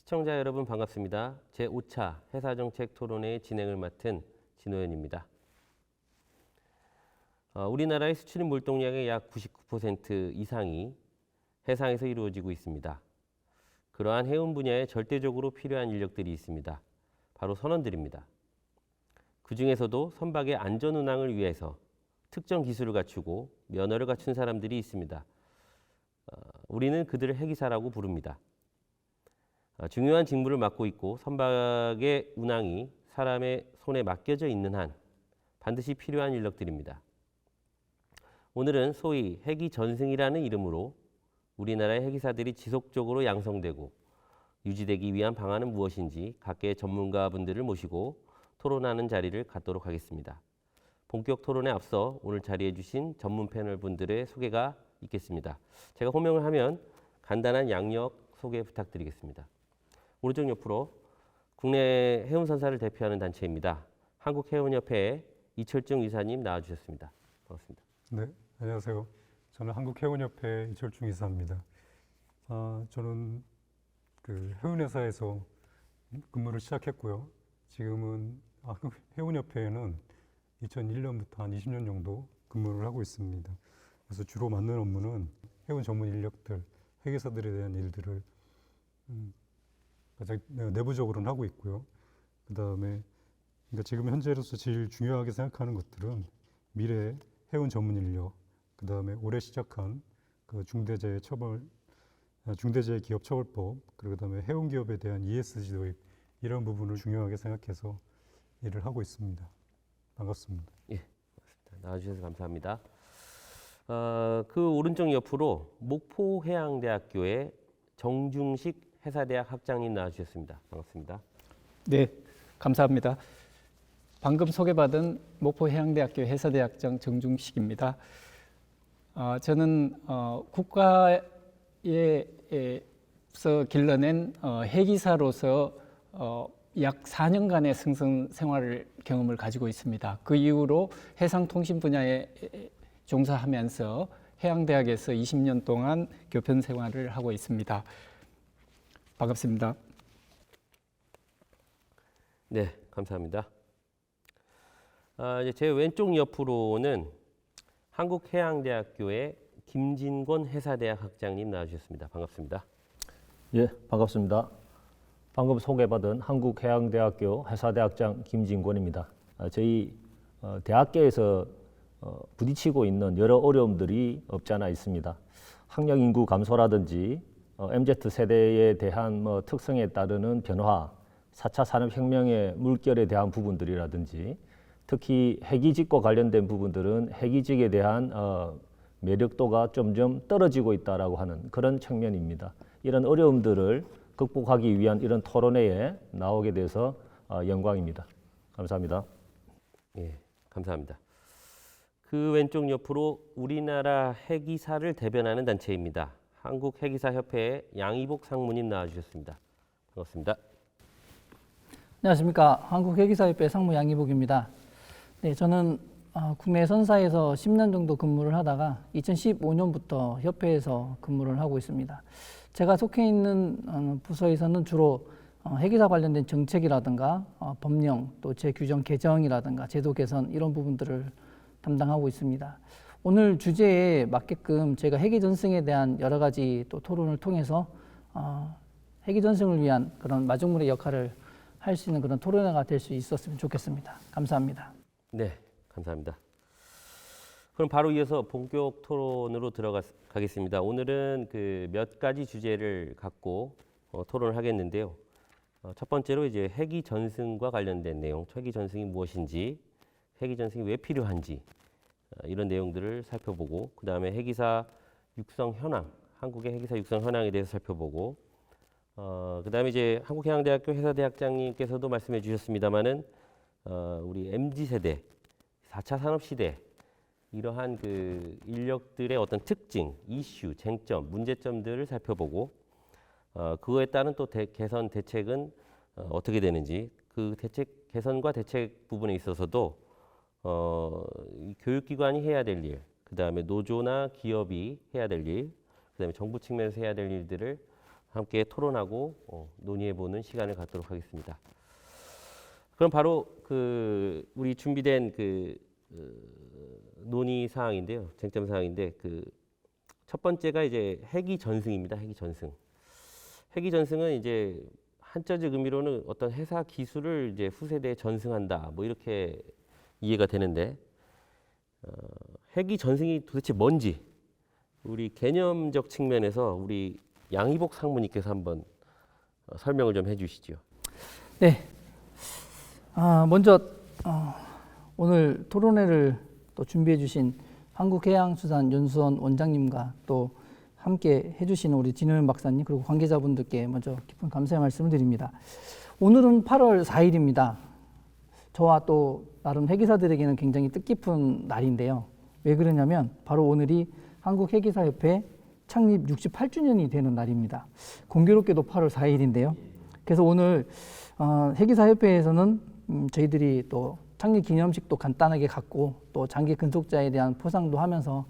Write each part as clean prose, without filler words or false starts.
시청자 여러분 반갑습니다. 제5차 회사정책 토론회의 진행을 맡은 진호연입니다. 우리나라의 수출입 물동량의 약 99% 이상이 해상에서 이루어지고 있습니다. 그러한 해운 분야에 절대적으로 필요한 인력들이 있습니다. 바로 선원들입니다. 그 중에서도 선박의 안전 운항을 위해서 특정 기술을 갖추고 면허를 갖춘 사람들이 있습니다. 우리는 그들을 해기사라고 부릅니다. 중요한 직무를 맡고 있고 선박의 운항이 사람의 손에 맡겨져 있는 한 반드시 필요한 인력들입니다. 오늘은 소위 해기 전승이라는 이름으로 우리나라의 해기사들이 지속적으로 양성되고 유지되기 위한 방안은 무엇인지 각계의 전문가분들을 모시고 토론하는 자리를 갖도록 하겠습니다. 본격 토론에 앞서 오늘 자리해 주신 전문 패널 분들의 소개가 있겠습니다. 제가 호명을 하면 간단한 양력 소개 부탁드리겠습니다. 오른쪽 옆으로 국내 해운선사를 대표하는 단체입니다. 한국해운협회의 이철중 이사님 나와주셨습니다. 반갑습니다. 네, 안녕하세요. 저는 한국해운협회 이철중 이사입니다. 저는 해운회사에서 근무를 시작했고요. 지금은 한국해운협회에는 2001년부터 한 20년 정도 근무를 하고 있습니다. 그래서 주로 맡는 업무는 해운 전문 인력들, 회계사들에 대한 일들을 가장 내부적으로는 하고 있고요. 그 다음에 지금 현재로서 제일 중요하게 생각하는 것들은 미래 해운 전문 인력, 그 다음에 올해 시작한 그 중대재해 기업 처벌법, 그리고 그다음에 해운 기업에 대한 ESG 도입 이런 부분을 중요하게 생각해서 일을 하고 있습니다. 반갑습니다. 예, 반갑습니다. 나와주셔서 감사합니다. 그 오른쪽 옆으로 목포해양대학교의 정중식 해사대학 학장님 나와주셨습니다. 반갑습니다. 네, 감사합니다. 방금 소개받은 목포해양대학교 해사대학장 정중식입니다. 저는 국가에서 길러낸 해기사로서 약 4년간의 승선 생활을 경험을 가지고 있습니다. 그 이후로 해상통신 분야에 종사하면서 해양대학에서 20년 동안 교편 생활을 하고 있습니다. 반갑습니다. 네, 감사합니다. 이제 제 왼쪽 옆으로는 한국해양대학교의 김진권 해사대학 학장님 나와주셨습니다. 반갑습니다. 예, 반갑습니다. 방금 소개받은 한국해양대학교 해사대학장 김진권입니다. 저희 대학계에서 부딪히고 있는 여러 어려움들이 없지 않아 있습니다. 학령 인구 감소라든지 MZ세대에 대한 특성에 따르는 변화, 4차 산업혁명의 물결에 대한 부분들이라든지 특히 해기직과 관련된 부분들은 해기직에 대한 매력도가 점점 떨어지고 있다라고 하는 그런 측면입니다. 이런 어려움들을 극복하기 위한 이런 토론회에 나오게 돼서 영광입니다. 감사합니다. 예, 감사합니다. 그 왼쪽 옆으로 우리나라 해기사를 대변하는 단체입니다. 한국해기사협회의 양희복 상무님 나와주셨습니다. 반갑습니다. 안녕하십니까. 한국해기사협회 상무 양희복입니다. 네, 저는 국내 선사에서 10년 정도 근무를 하다가 2015년부터 협회에서 근무를 하고 있습니다. 제가 속해 있는 부서에서는 주로 해기사 관련된 정책이라든가 법령, 또 제규정 개정이라든가 제도 개선 이런 부분들을 담당하고 있습니다. 오늘 주제에 맞게끔 제가 해기 전승에 대한 여러 가지 또 토론을 통해서 해기 전승을 위한 그런 마중물의 역할을 할 수 있는 그런 토론회가 될 수 있었으면 좋겠습니다. 감사합니다. 네, 감사합니다. 그럼 바로 이어서 본격 토론으로 들어가겠습니다. 오늘은 그 몇 가지 주제를 갖고 토론을 하겠는데요. 첫 번째로 이제 해기 전승과 관련된 내용, 해기 전승이 무엇인지, 해기 전승이 왜 필요한지 이런 내용들을 살펴보고, 그 다음에 해기사 육성 현황, 한국의 해기사 육성 현황에 대해서 살펴보고, 그 다음에 이제 한국해양대학교 해사대학장님께서도 말씀해 주셨습니다만은 우리 MZ세대, 4차 산업시대 이러한 그 인력들의 어떤 특징, 이슈, 쟁점, 문제점들을 살펴보고 그거에 따른 또 개선 대책은 어떻게 되는지, 그 대책 개선과 대책 부분에 있어서도 교육기관이 해야 될 일, 그 다음에 노조나 기업이 해야 될 일, 그 다음에 정부 측면에서 해야 될 일들을 함께 토론하고 논의해보는 시간을 갖도록 하겠습니다. 그럼 바로 우리 준비된 논의 사항인데요, 쟁점 사항인데 첫 번째가 이제 해기 전승입니다. 해기 전승. 해기 전승은 이제 한자적 의미로는 어떤 해사 기술을 이제 후세대에 전승한다, 뭐 이렇게 이해가 되는데, 해기 전승이 도대체 뭔지 우리 개념적 측면에서 우리 양희복 상무님께서 한번 설명을 좀 해주시죠. 네. 먼저 오늘 토론회를 또 준비해 주신 한국해양수산연수원 원장님과 또 함께 해주시는 우리 진호연 박사님 그리고 관계자분들께 먼저 깊은 감사의 말씀을 드립니다. 오늘은 8월 4일입니다. 저와 또 나름 해기사들에게는 굉장히 뜻깊은 날인데요. 왜 그러냐면 바로 오늘이 한국해기사협회 창립 68주년이 되는 날입니다. 공교롭게도 8월 4일인데요. 그래서 오늘 해기사협회에서는 저희들이 또 창립 기념식도 간단하게 갖고 또 장기 근속자에 대한 포상도 하면서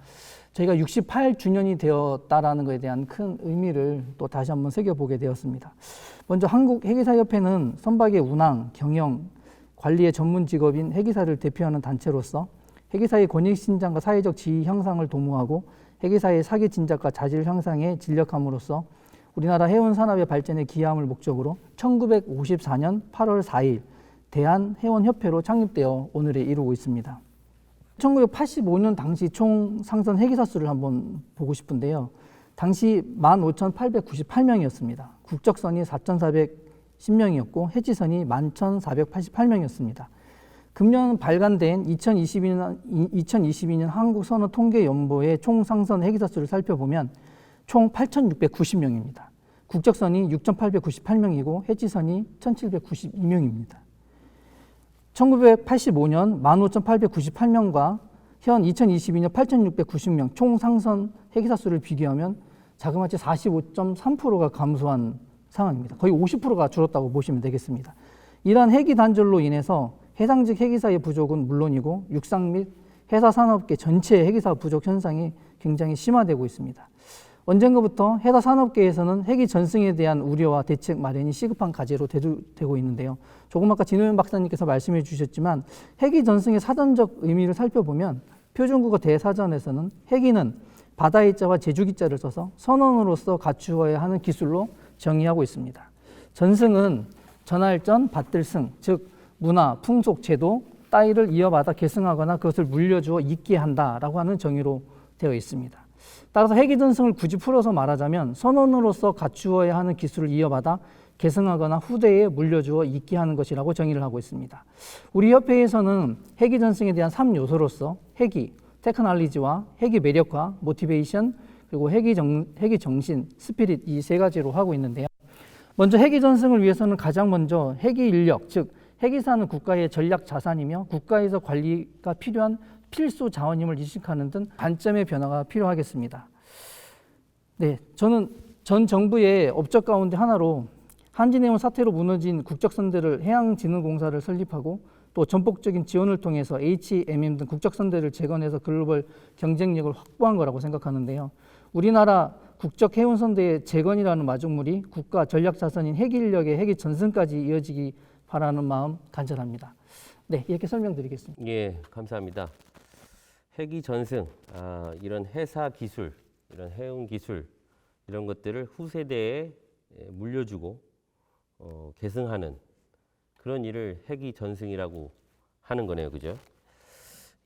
저희가 68주년이 되었다라는 것에 대한 큰 의미를 또 다시 한번 새겨보게 되었습니다. 먼저 한국해기사협회는 선박의 운항, 경영, 관리의 전문 직업인 해기사를 대표하는 단체로서 해기사의 권익 신장과 사회적 지위 향상을 도모하고 해기사의 사기 진작과 자질 향상에 진력함으로써 우리나라 해운 산업의 발전에 기여함을 목적으로 1954년 8월 4일 대한해원협회로 창립되어 오늘에 이루고 있습니다. 1985년 당시 총 상선 해기사 수를 한번 보고 싶은데요. 당시 15,898명이었습니다. 국적선이 4,410명이었고 해지선이 11,488명이었습니다. 금년 발간된 2022년 한국선어통계연보의 총 상선 해기사 수를 살펴보면 총 8,690명입니다. 국적선이 6,898명이고 해지선이 1,792명입니다. 1985년 15,898명과 현 2022년 8,690명 총 상선 해기사 수를 비교하면 자그마치 45.3%가 감소한 상황입니다. 거의 50%가 줄었다고 보시면 되겠습니다. 이러한 해기 단절로 인해서 해상직 해기사의 부족은 물론이고 육상 및 해사 산업계 전체의 해기사 부족 현상이 굉장히 심화되고 있습니다. 언젠가부터 해사 산업계에서는 해기 전승에 대한 우려와 대책 마련이 시급한 과제로 되고 있는데요. 조금 아까 진호연 박사님께서 말씀해 주셨지만 해기 전승의 사전적 의미를 살펴보면 표준국어 대사전에서는 해기는 바다의 자와 제주기 자를 써서 선원으로서 갖추어야 하는 기술로 정의하고 있습니다. 전승은 전할전, 받들승, 즉 문화, 풍속, 제도, 따위를 이어받아 계승하거나 그것을 물려주어 잊게 한다라고 하는 정의로 되어 있습니다. 따라서 해기 전승을 굳이 풀어서 말하자면 선원으로서 갖추어야 하는 기술을 이어받아 계승하거나 후대에 물려주어 잊게 하는 것이라고 정의를 하고 있습니다. 우리 협회에서는 해기 전승에 대한 3요소로서 해기, 테크놀로지와 해기 매력화, 모티베이션, 그리고 해기 정신, 스피릿 이 세 가지로 하고 있는데요. 먼저 해기 전승을 위해서는 가장 먼저 해기 인력, 즉 해기사는 국가의 전략 자산이며 국가에서 관리가 필요한 필수 자원임을 인식하는 등 관점의 변화가 필요하겠습니다. 네, 저는 전 정부의 업적 가운데 하나로 한진해운 사태로 무너진 국적선대를 해양진흥공사를 설립하고 또 전폭적인 지원을 통해서 HMM 등 국적선대를 재건해서 글로벌 경쟁력을 확보한 거라고 생각하는데요. 우리나라 국적해운선대의 재건이라는 마중물이 국가 전략자산인 해기인력의 해기 전승까지 이어지기 바라는 마음 간절합니다. 네, 이렇게 설명드리겠습니다. 예, 감사합니다. 해기 전승, 이런 해사 기술, 이런 해운 기술 이런 것들을 후세대에 물려주고 계승하는 그런 일을 해기 전승이라고 하는 거네요, 그죠?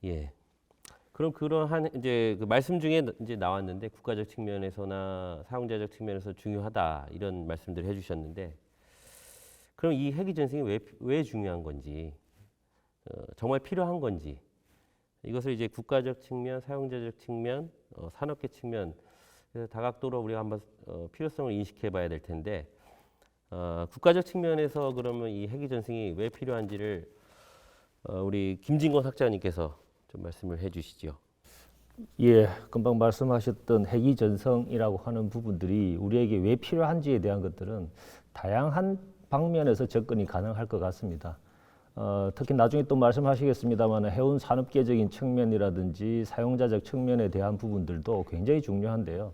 예. 그럼 그러한 이제 그 말씀 중에 이제 나왔는데 국가적 측면에서나 사용자적 측면에서 중요하다 이런 말씀들을 해주셨는데, 그럼 이 해기 전승이 왜 중요한 건지, 정말 필요한 건지, 이것을 이제 국가적 측면, 사용자적 측면, 산업계 측면, 그래서 다각도로 우리가 한번 필요성을 인식해봐야 될 텐데, 국가적 측면에서 그러면 이 해기 전승이 왜 필요한지를 우리 김진권 학자님께서 좀 말씀을 해주시죠. 예, 금방 말씀하셨던 해기 전승이라고 하는 부분들이 우리에게 왜 필요한지에 대한 것들은 다양한 방면에서 접근이 가능할 것 같습니다. 특히 나중에 또 말씀하시겠습니다만 해운 산업계적인 측면이라든지 사용자적 측면에 대한 부분들도 굉장히 중요한데요.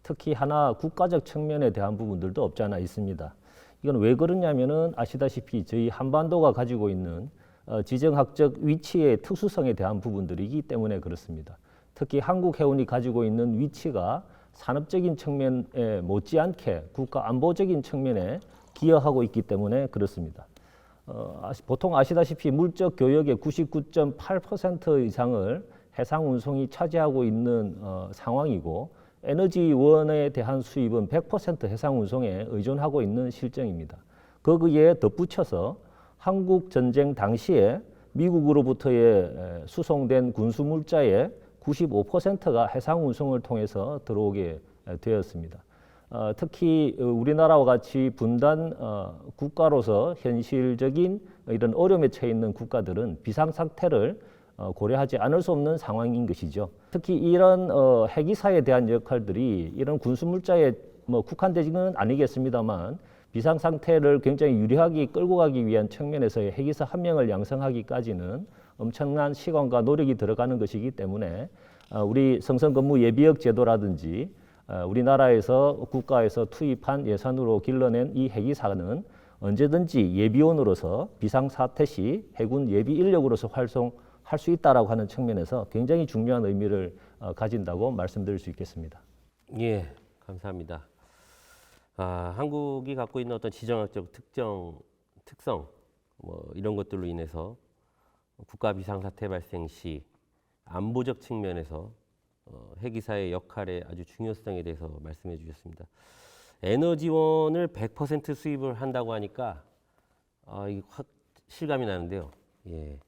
특히 하나 국가적 측면에 대한 부분들도 없지 않아 있습니다. 이건 왜 그러냐면은 아시다시피 저희 한반도가 가지고 있는 지정학적 위치의 특수성에 대한 부분들이기 때문에 그렇습니다. 특히 한국 해운이 가지고 있는 위치가 산업적인 측면에 못지않게 국가 안보적인 측면에 기여하고 있기 때문에 그렇습니다. 보통 아시다시피 물적 교역의 99.8% 이상을 해상 운송이 차지하고 있는 상황이고 에너지원에 대한 수입은 100% 해상 운송에 의존하고 있는 실정입니다. 거기에 덧붙여서 한국 전쟁 당시에 미국으로부터의 수송된 군수물자의 95%가 해상 운송을 통해서 들어오게 되었습니다. 특히 우리나라와 같이 분단 국가로서 현실적인 이런 어려움에 처해 있는 국가들은 비상사태를 고려하지 않을 수 없는 상황인 것이죠. 특히 이런 핵이사에 대한 역할들이 이런 군수물자에 국한되지는 아니겠습니다만 비상상태를 굉장히 유리하게 끌고 가기 위한 측면에서의 핵이사 한 명을 양성하기까지는 엄청난 시간과 노력이 들어가는 것이기 때문에 우리 성선근무 예비역 제도라든지 우리나라에서 국가에서 투입한 예산으로 길러낸 이 핵이사는 언제든지 예비원으로서 비상사태 시 해군 예비 인력으로서 활성할 수 있다라고 하는 측면에서 굉장히 중요한 의미를 가진다고 말씀드릴 수 있겠습니다. 예, 감사합니다. 한국이 갖고 있는 어떤 지정학적 특성 이런 것들로 인해서 국가 비상사태 발생 시 안보적 측면에서 핵이사의 역할의 아주 중요성에 대해서 말씀해 주셨습니다. 에너지원을 100% 수입을 한다고 하니까 이게 확 실감이 나는데요. 예.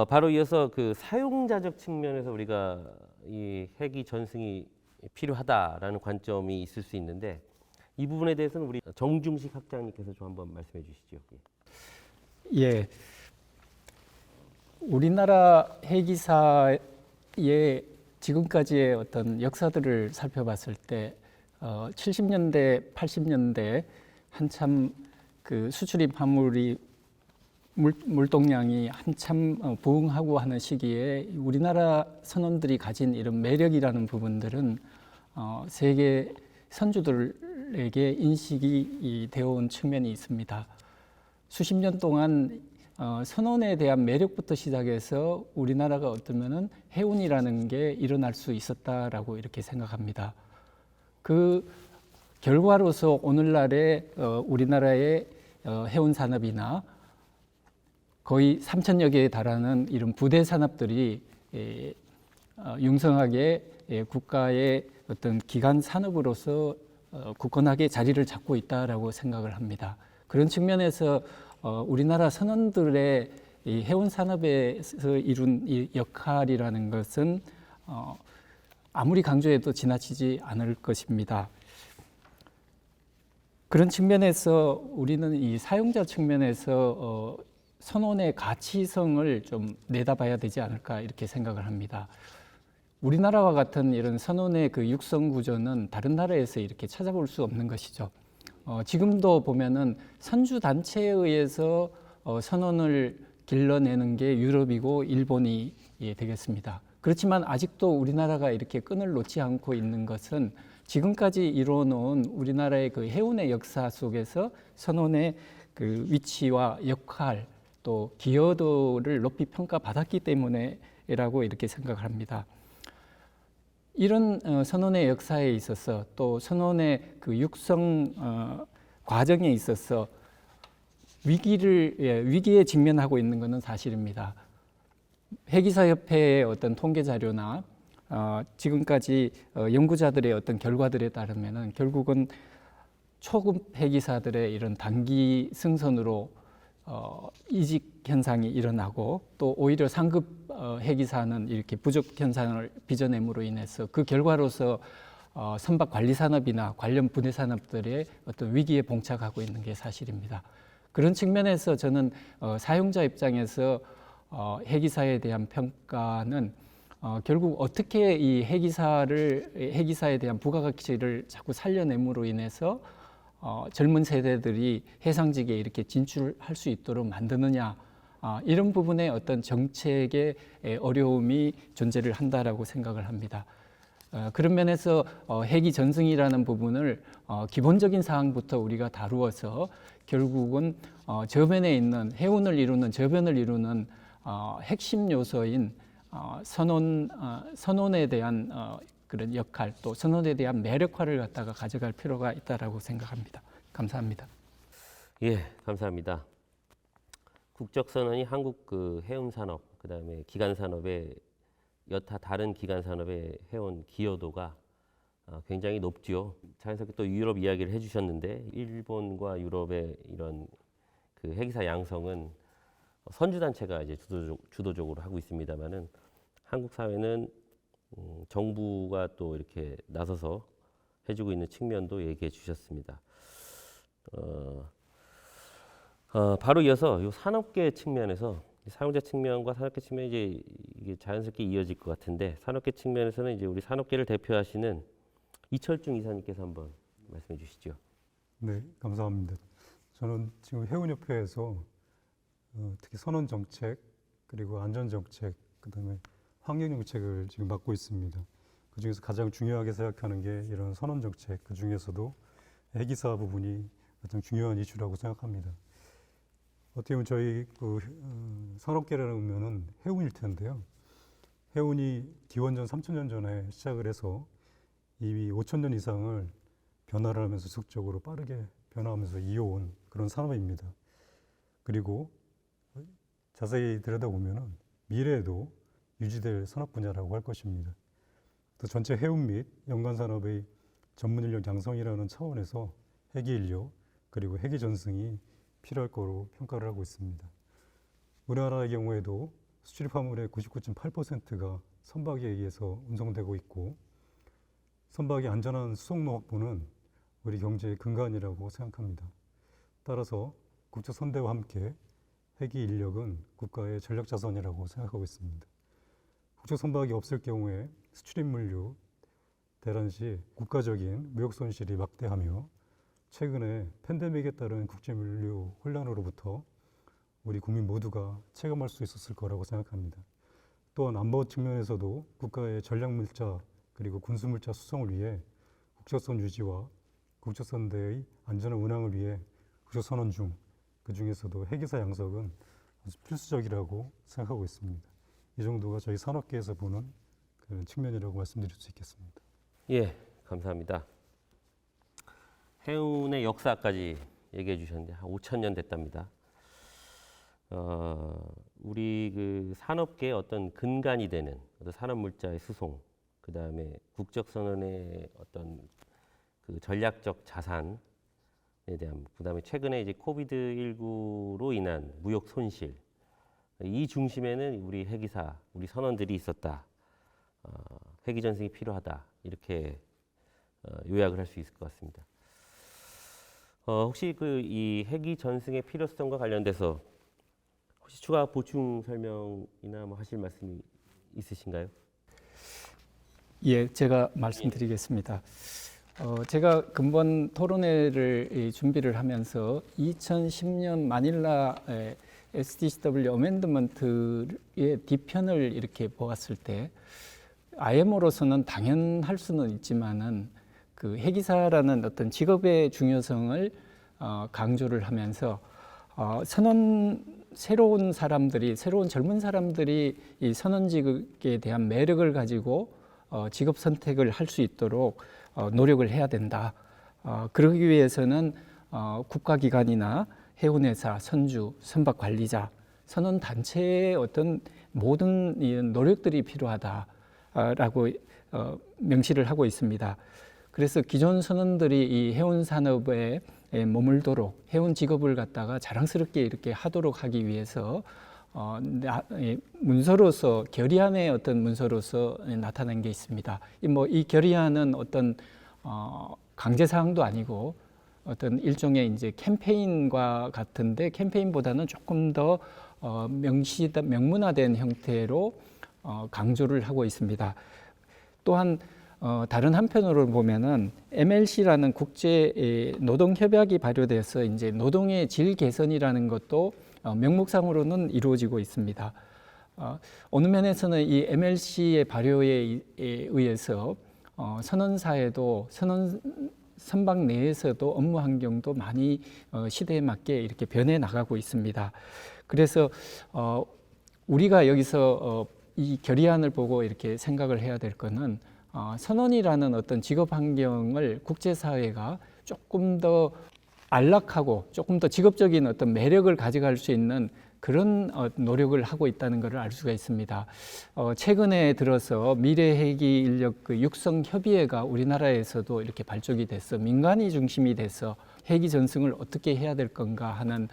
바로 이어서 그 사용자적 측면에서 우리가 이 핵이 전승이 필요하다라는 관점이 있을 수 있는데 이 부분에 대해서는 우리 정중식 학장님께서 좀 한번 말씀해 주시죠. 예, 우리나라 핵이사의 지금까지의 어떤 역사들을 살펴봤을 때 70년대, 80년대 한참 그 수출입 화물이 물동량이 한참 부흥하고 하는 시기에 우리나라 선원들이 가진 이런 매력이라는 부분들은 세계 선주들에게 인식이 되어온 측면이 있습니다. 수십 년 동안 선원에 대한 매력부터 시작해서 우리나라가 어쩌면은 해운이라는 게 일어날 수 있었다라고 이렇게 생각합니다. 그 결과로서 오늘날의 우리나라의 해운 산업이나 거의 3,000여 개에 달하는 이런 부대 산업들이 융성하게 국가의 어떤 기간 산업으로서 굳건하게 자리를 잡고 있다라고 생각을 합니다. 그런 측면에서 우리나라 선원들의 이 해운 산업에서 이룬 이 역할이라는 것은 아무리 강조해도 지나치지 않을 것입니다. 그런 측면에서 우리는 이 사용자 측면에서 선원의 가치성을 좀 내다봐야 되지 않을까 이렇게 생각을 합니다. 우리나라와 같은 이런 선원의 그 육성 구조는 다른 나라에서 이렇게 찾아볼 수 없는 것이죠. 지금도 보면은 선주 단체에 의해서 선원을 길러내는 게 유럽이고 일본이 되겠습니다. 그렇지만 아직도 우리나라가 이렇게 끈을 놓지 않고 있는 것은 지금까지 이루어놓은 우리나라의 그 해운의 역사 속에서 선원의 그 위치와 역할 또 기여도를 높이 평가받았기 때문에라고 이렇게 생각을 합니다. 이런 선원의 역사에 있어서 또 선원의 그 육성 과정에 있어서 위기에 직면하고 있는 것은 사실입니다. 핵이사협회의 어떤 통계 자료나 지금까지 연구자들의 어떤 결과들에 따르면은 결국은 초급 핵이사들의 이런 단기 승선으로 이직 현상이 일어나고 또 오히려 상급 핵이사는 이렇게 부족 현상을 빚어냄으로 인해서 그 결과로서 선박 관리 산업이나 관련 부대 산업들의 어떤 위기에 봉착하고 있는 게 사실입니다. 그런 측면에서 저는 사용자 입장에서 핵이사에 대한 평가는 결국 어떻게 이 핵이사에 대한 부가가치를 자꾸 살려냄으로 인해서 젊은 세대들이 해상직에 이렇게 진출할 수 있도록 만드느냐 이런 부분에 어떤 정책의 어려움이 존재를 한다라고 생각을 합니다. 그런 면에서 회기 전승이라는 부분을 기본적인 사항부터 우리가 다루어서 결국은 저변에 있는 해운을 이루는 저변을 이루는 핵심 요소인 선원에 대한 그런 역할 또 선원에 대한 매력화를 갖다가 가져갈 필요가 있다라고 생각합니다. 감사합니다. 예, 감사합니다. 국적선언이 한국 그 해운 산업, 그다음에 기간 산업의 여타 다른 기간 산업에 해온 기여도가 굉장히 높지요. 자연스럽게 또 유럽 이야기를 해주셨는데 일본과 유럽의 이런 그 해기사 양성은 선주 단체가 이제 주도적으로 하고 있습니다만은 한국 사회는 정부가 또 이렇게 나서서 해주고 있는 측면도 얘기해 주셨습니다. 바로 이어서 이 산업계 측면에서 사용자 측면과 산업계 측면이 이제 이게 자연스럽게 이어질 것 같은데 산업계 측면에서는 이제 우리 산업계를 대표하시는 이철중 이사님께서 한번 말씀해 주시죠. 네, 감사합니다. 저는 지금 해운협회에서 특히 선원 정책 그리고 안전 정책 그다음에 환경 정책을 지금 맡고 있습니다. 그 중에서 가장 중요하게 생각하는 게 이런 선원 정책 그 중에서도 해기사 부분이 가장 중요한 이슈라고 생각합니다. 어떻게 보면 저희 그 산업계라면은 해운일 텐데요. 해운이 기원전 3,000년 전에 시작을 해서 이미 5,000년 이상을 변화를 하면서 지속적으로 빠르게 변화하면서 이어온 그런 산업입니다. 그리고 자세히 들여다보면은 미래에도 유지될 산업 분야라고 할 것입니다. 또 전체 해운 및 연관 산업의 전문 인력 양성이라는 차원에서 해기 인력 그리고 해기 전승이 필요할 거로 평가를 하고 있습니다. 우리나라의 경우에도 수출입 화물의 99.8%가 선박에 의해서 운송되고 있고 선박의 안전한 수송로 확보는 우리 경제의 근간이라고 생각합니다. 따라서 국제 선대와 함께 해기 인력은 국가의 전략 자산이라고 생각하고 있습니다. 국제 선박이 없을 경우에 수출입 물류 대란 시 국가적인 무역 손실이 막대하며 최근에 팬데믹에 따른 국제 물류 혼란으로부터 우리 국민 모두가 체감할 수 있었을 거라고 생각합니다. 또한 안보 측면에서도 국가의 전략 물자 그리고 군수 물자 수송을 위해 국적선 유지와 국적선대의 안전한 운항을 위해 국적선원 중 그 중에서도 해기사 양성은 아주 필수적이라고 생각하고 있습니다. 이 정도가 저희 산업계에서 보는 그런 측면이라고 말씀드릴 수 있겠습니다. 예, 감사합니다. 해운의 역사까지 얘기해 주셨는데 한 5,000년 됐답니다. 우리 그 산업계의 어떤 근간이 되는 어떤 산업 물자의 수송, 그 다음에 국적 선언의 어떤 그 전략적 자산에 대한, 그 다음에 최근에 이제 코비드19로 인한 무역 손실, 이 중심에는 우리 해기사, 우리 선원들이 있었다. 해기 전승이 필요하다. 이렇게 요약을 할 수 있을 것 같습니다. 혹시 그 이 해기 전승의 필요성과 관련돼서 혹시 추가 보충 설명이나 뭐 하실 말씀이 있으신가요? 예, 제가 말씀드리겠습니다. 제가 근본 토론회를 준비를 하면서 2010년 마닐라 SDCW 어멘드먼트의 뒤편을 이렇게 보았을 때 IMO로서는 당연할 수는 있지만은 그 해기사라는 어떤 직업의 중요성을 강조를 하면서 새로운 사람들이, 새로운 젊은 사람들이 이 선원직에 대한 매력을 가지고 직업 선택을 할 수 있도록 노력을 해야 된다. 그러기 위해서는 국가기관이나 해운회사, 선주, 선박관리자, 선원단체의 어떤 모든 노력들이 필요하다라고 명시를 하고 있습니다. 그래서 기존 선원들이 이 해운 산업에 머물도록 해운 직업을 갖다가 자랑스럽게 이렇게 하도록 하기 위해서 문서로서 결의안의 어떤 문서로서 나타난 게 있습니다. 이 결의안은 어떤 강제 사항도 아니고 어떤 일종의 이제 캠페인과 같은데 캠페인보다는 조금 더 명문화된 형태로 강조를 하고 있습니다. 또한 다른 한편으로 보면은 MLC라는 국제 노동협약이 발효돼서 이제 노동의 질 개선이라는 것도 명목상으로는 이루어지고 있습니다. 어느 면에서는 이 MLC의 발효에 의해서 선원사에도 선박 내에서도 업무 환경도 많이 시대에 맞게 이렇게 변해 나가고 있습니다. 그래서 우리가 여기서 이 결의안을 보고 이렇게 생각을 해야 될 거는 선원이라는 어떤 직업 환경을 국제사회가 조금 더 안락하고 조금 더 직업적인 어떤 매력을 가져갈 수 있는 그런 노력을 하고 있다는 것을 알 수가 있습니다. 최근에 들어서 미래 헬기 인력 그 육성 협의회가 우리나라에서도 이렇게 발족이 돼서 민간이 중심이 돼서 헬기 전승을 어떻게 해야 될 건가 하는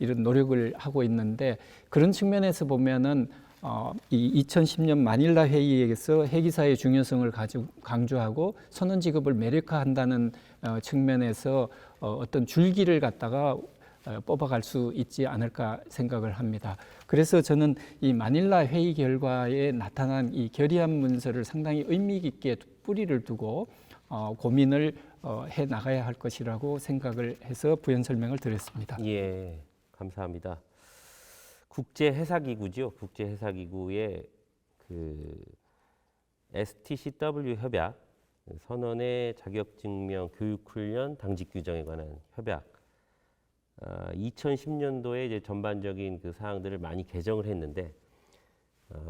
이런 노력을 하고 있는데, 그런 측면에서 보면은 이 2010년 마닐라 회의에서 헬기사의 중요성을 강조하고 선원 직업을 매력화한다는 측면에서 어떤 줄기를 갖다가 뽑아갈 수 있지 않을까 생각을 합니다. 그래서 저는 이 마닐라 회의 결과에 나타난 이 결의안 문서를 상당히 의미 깊게 뿌리를 두고 고민을 해 나가야 할 것이라고 생각을 해서 부연 설명을 드렸습니다. 예, 감사합니다. 국제해사기구죠. 국제해사기구의 그 STCW 협약, 선원의 자격증명 교육훈련 당직 규정에 관한 협약. 2010년도에 이제 전반적인 그 사항들을 많이 개정을 했는데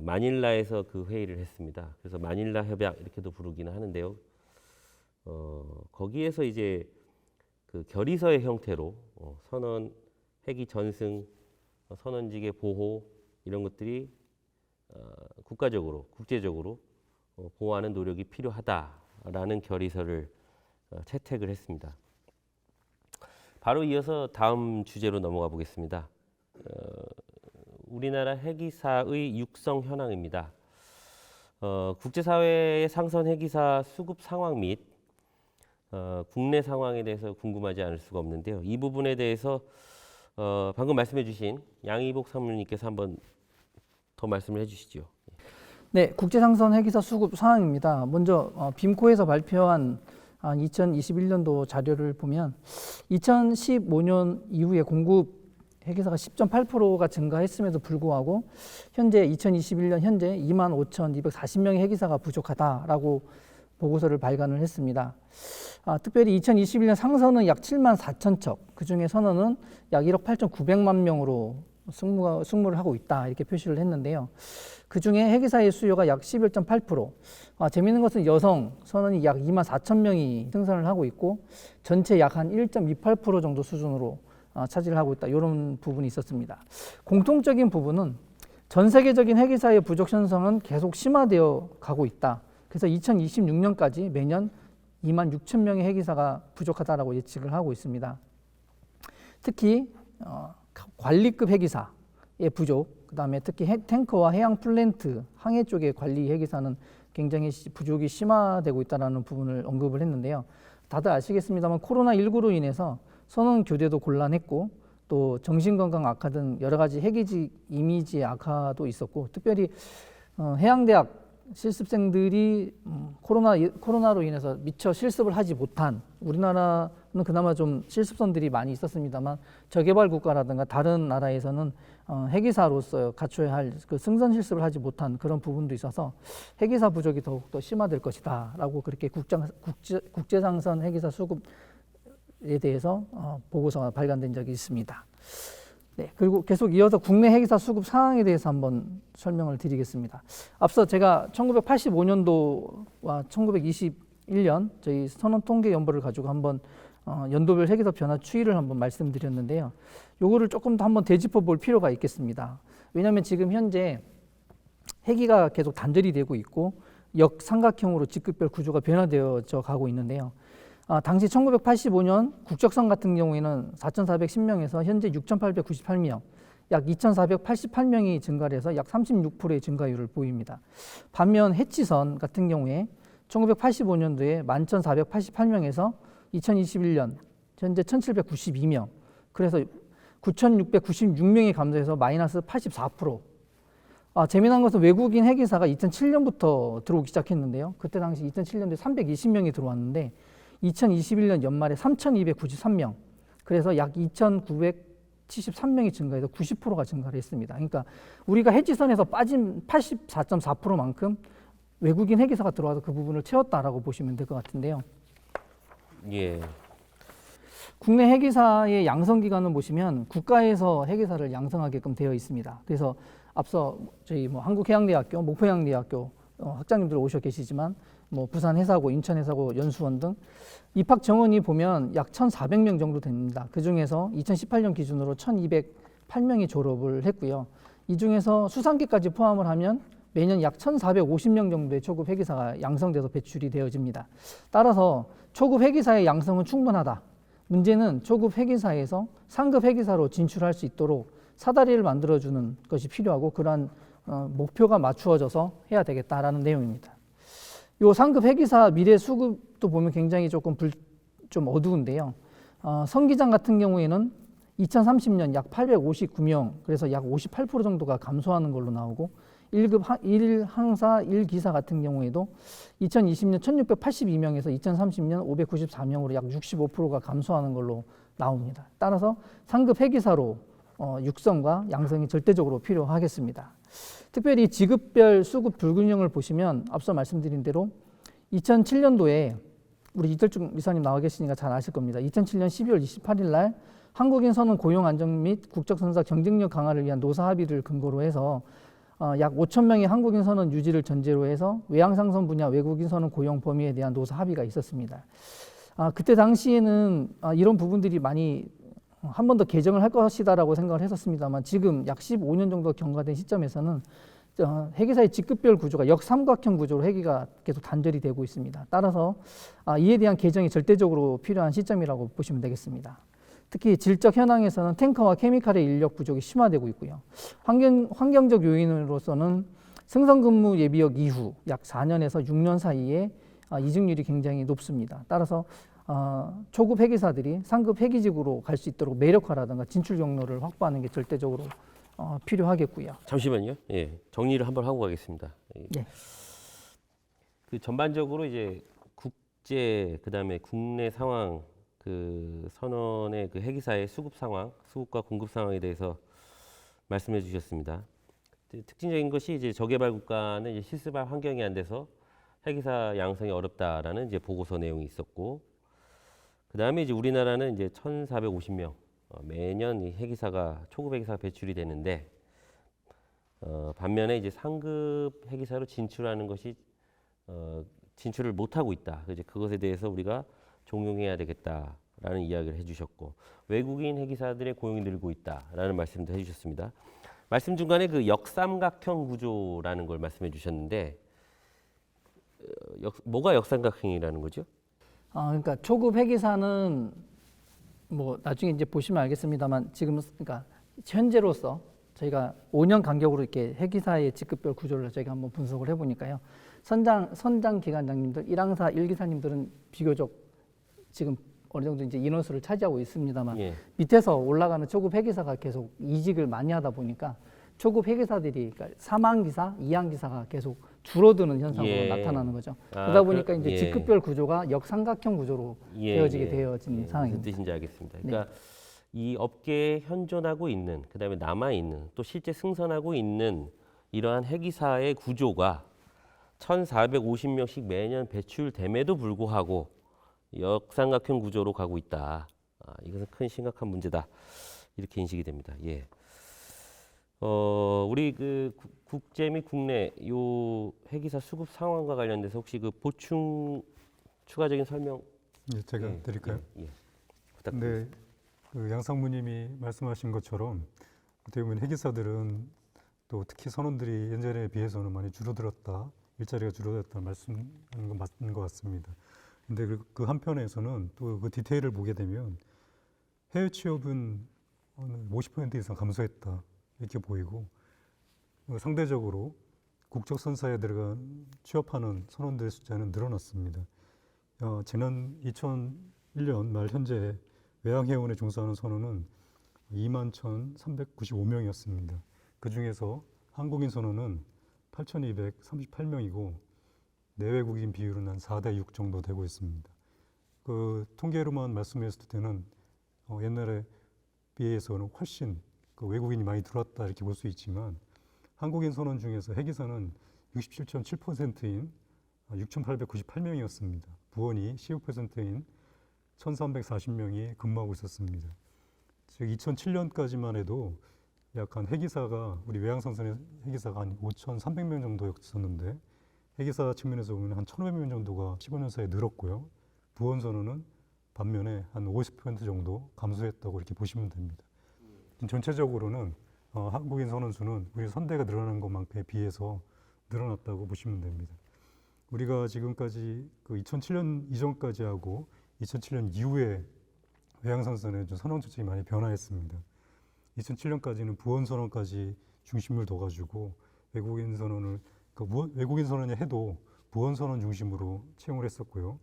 마닐라에서 그 회의를 했습니다. 그래서 마닐라 협약 이렇게도 부르기는 하는데요. 거기에서 이제 그 결의서의 형태로 선원 헬기 전승, 선원직의 보호 이런 것들이 국가적으로, 국제적으로 보호하는 노력이 필요하다라는 결의서를 채택을 했습니다. 바로 이어서 다음 주제로 넘어가 보겠습니다. 우리나라 헬기사의 육성 현황입니다. 국제사회의 상선 헬기사 수급 상황 및 국내 상황에 대해서 궁금하지 않을 수가 없는데요. 이 부분에 대해서 방금 말씀해 주신 양희복 사무님께서 한번 더 말씀을 해 주시죠. 네, 국제상선 헬기사 수급 상황입니다. 먼저 빔코에서 발표한 2021년도 자료를 보면 2015년 이후에 공급 헬기사가 10.8%가 증가했음에도 불구하고 현재 2021년 현재 25,240명의 헬기사가 부족하다라고 보고서를 발간을 했습니다. 특별히 2021년 상선은 약 7만 4천 척, 그중에 선원은 약 1억 8,900만 명으로 승무를 하고 있다 이렇게 표시를 했는데요. 그중에 헬기사의 수요가 약 11.8%. 재미있는 것은 여성 선원이 약 2만 4천 명이 승선을 하고 있고 전체 약 한 1.28% 정도 수준으로 차지를 하고 있다. 이런 부분이 있었습니다. 공통적인 부분은 전 세계적인 헬기사의 부족 현상은 계속 심화되어 가고 있다. 그래서 2026년까지 매년 2만 6천 명의 헬기사가 부족하다라고 예측을 하고 있습니다. 특히 관리급 헬기사의 부족, 그다음에 특히 탱커와 해양 플랜트, 항해 쪽의 관리 헬기사는 굉장히 부족이 심화되고 있다는 부분을 언급을 했는데요. 다들 아시겠습니다만 코로나19로 인해서 선원 교대도 곤란했고 또 정신건강 악화 등 여러 가지 헬기직 이미지의 악화도 있었고, 특별히 해양대학 실습생들이 코로나로 인해서 미처 실습을 하지 못한, 우리나라는 그나마 좀 실습선들이 많이 있었습니다만 저개발 국가라든가 다른 나라에서는 헬기사로서 갖춰야 할 그 승선 실습을 하지 못한 그런 부분도 있어서 헬기사 부족이 더욱더 심화될 것이다 라고 그렇게 국제상선 헬기사 수급에 대해서 보고서가 발간된 적이 있습니다. 네, 그리고 계속 이어서 국내 헬기사 수급 상황에 대해서 한번 설명을 드리겠습니다. 앞서 제가 1985년도와 1921년 저희 선원 통계 연보를 가지고 한번 연도별 헬기사 변화 추이를 한번 말씀드렸는데요. 요거를 조금 더 한번 되짚어 볼 필요가 있겠습니다. 왜냐하면 지금 현재 헬기가 계속 단절이 되고 있고 역삼각형으로 직급별 구조가 변화되어져 가고 있는데요. 당시 1985년 국적선 같은 경우에는 4,410명에서 현재 6,898명, 약 2,488명이 증가를 해서 약 36%의 증가율을 보입니다. 반면 해치선 같은 경우에 1985년도에 11,488명에서 2021년 현재 1,792명, 그래서 9,696명이 감소해서 마이너스 84%. 재미난 것은 외국인 헬기사가 2007년부터 들어오기 시작했는데요. 그때 당시 2007년도에 320명이 들어왔는데 2021년 연말에 3,293명, 그래서 약 2,973명이 증가해서 90%가 증가를 했습니다. 그러니까 우리가 해지선에서 빠진 84.4%만큼 외국인 회계사가 들어와서 그 부분을 채웠다라고 보시면 될 것 같은데요. 예. 국내 회계사의 양성 기관을 보시면 국가에서 회계사를 양성하게끔 되어 있습니다. 그래서 앞서 저희 뭐 한국해양대학교, 목포해양대학교 학장님들 오셔 계시지만 뭐 부산해사고, 인천해사고, 연수원 등 입학 정원이 보면 약 1,400명 정도 됩니다. 그 중에서 2018년 기준으로 1,208명이 졸업을 했고요. 이 중에서 수상기까지 포함을 하면 매년 약 1,450명 정도의 초급 회계사가 양성돼서 배출이 되어집니다. 따라서 초급 회계사의 양성은 충분하다. 문제는 초급 회계사에서 상급 회계사로 진출할 수 있도록 사다리를 만들어주는 것이 필요하고 그러한 목표가 맞추어져서 해야 되겠다라는 내용입니다. 요 상급 회계사 미래 수급도 보면 굉장히 좀 어두운데요. 성기장 같은 경우에는 2030년 약 859명, 그래서 약 58% 정도가 감소하는 걸로 나오고 1급 1항사 1기사 같은 경우에도 2020년 1682명에서 2030년 594명으로 약 65%가 감소하는 걸로 나옵니다. 따라서 상급 회계사로 육성과 양성이 절대적으로 필요하겠습니다. 특별히 지급별 수급 불균형을 보시면 앞서 말씀드린 대로 2007년도에 우리 이철중 이사님 나와 계시니까 잘 아실 겁니다. 2007년 12월 28일 날 한국인 선원 고용 안정 및 국적 선사 경쟁력 강화를 위한 노사 합의를 근거로 해서 약 5천 명의 한국인 선원 유지를 전제로 해서 외항상선 분야 외국인 선원 고용 범위에 대한 노사 합의가 있었습니다. 그때 당시에는 이런 부분들이 많이 한 번 더 개정을 할 것이다라고 생각을 했었습니다만 지금 약 15년 정도 경과된 시점에서는 회계사의 직급별 구조가 역삼각형 구조로 회계가 계속 단절이 되고 있습니다. 따라서 이에 대한 개정이 절대적으로 필요한 시점이라고 보시면 되겠습니다. 특히 질적 현황에서는 탱커와 케미칼의 인력 부족이 심화되고 있고요. 환경적 요인으로서는 승선근무 예비역 이후 약 4년에서 6년 사이에 이직률이 굉장히 높습니다. 따라서 초급 회계사들이 상급 회계직으로 갈 수 있도록 매력화라든가 진출 경로를 확보하는 게 절대적으로 필요하겠고요. 잠시만요. 예. 정리를 한번 하고 가겠습니다. 네. 그 전반적으로 이제 국제 그다음에 국내 상황 그 선원의 그 회계사의 수급 상황, 수급과 공급 상황에 대해서 말씀해 주셨습니다. 특징적인 것이 이제 저개발 국가는 이제 실습할 환경이 안 돼서 회계사 양성이 어렵다라는 이제 보고서 내용이 있었고, 그 다음에 이제 우리나라는 이제 1,450명 매년 이 회계사가 초급 회계사가 배출이 되는데 반면에 이제 상급 회계사로 진출하는 것이 진출을 못 하고 있다. 이제 그것에 대해서 우리가 종용해야 되겠다라는 이야기를 해주셨고 외국인 회계사들의 고용이 늘고 있다라는 말씀도 해주셨습니다. 말씀 중간에 그 역삼각형 구조라는 걸 말씀해 주셨는데 뭐가 역삼각형이라는 거죠? 그러니까 초급 회계사는 뭐 나중에 이제 보시면 알겠습니다만 지금 그러니까 현재로서 저희가 5년 간격으로 이렇게 회계사의 직급별 구조를 저희가 한번 분석을 해보니까요. 선장 기관장님들, 1항사 1기사님들은 비교적 지금 어느 정도 이제 인원수를 차지하고 있습니다만 예. 밑에서 올라가는 초급 회계사가 계속 이직을 많이 하다 보니까 초급 회계사들이 그러니까 3항기사, 2항기사가 계속 줄어드는 현상으로 예. 나타나는 거죠. 그러다 보니까 이제 예. 직급별 구조가 역삼각형 구조로 되어진 무슨 상황입니다. 뜻인지 알겠습니다. 그러니까 이 업계에 현존하고 있는, 그다음에 남아 있는, 또 실제 승선하고 있는 이러한 회계사의 구조가 1,450명씩 매년 배출됨에도 불구하고 역삼각형 구조로 가고 있다. 이것은 큰 심각한 문제다. 이렇게 인식이 됩니다. 예. 우리 그 국제 및 국내 요 회계사 수급 상황과 관련돼서 혹시 그 보충 추가적인 설명 예, 제가 드릴까요? 예. 부탁드립니다. 네, 그 양상무님이 말씀하신 것처럼 어떻게 보면 회계사들은 또 특히 선원들이 예전에 비해서는 많이 줄어들었다, 일자리가 줄어들었다 말씀하는 건 맞는 것 같습니다. 근데 그 한편에서는 또 그 디테일을 보게 되면 해외 취업은 50% 이상 감소했다 이렇게 보이고 상대적으로 국적 선사에 들어간 취업하는 선원들의 숫자는 늘어났습니다. 지난 2001년 말 현재 외항해운에 종사하는 선원은 21,395명이었습니다. 그 중에서 한국인 선원은 8,238명이고 내외국인 비율은 한 4대 6 정도 되고 있습니다. 그 통계로만 말씀했을 때는 옛날에 비해서는 훨씬 그 외국인이 많이 들어왔다 이렇게 볼 수 있지만 한국인 선원 중에서 회계사는 67.7%인 6,898명이었습니다. 부원이 15%인 1,340명이 근무하고 있었습니다. 즉 2007년까지만 해도 약 한 해기사가 우리 외항선선의 해기사가 한 5,300명 정도였었는데 해기사 측면에서 보면 한 1,500명 정도가 15년 사이에 늘었고요. 부원 선원은 반면에 한 50% 정도 감소했다고 이렇게 보시면 됩니다. 전체적으로는 한국인 선원 수는 우리 선대가 늘어난 것만큼에 비해서 늘어났다고 보시면 됩니다. 우리가 지금까지 그 2007년 이전까지 하고 2007년 이후에 외항선선의 선원 정책이 많이 변화했습니다. 2007년까지는 부원 선원까지 중심을 둬가지고 외국인 선원을 외국인 선원이 해도 부원 선원 중심으로 채용을 했었고요.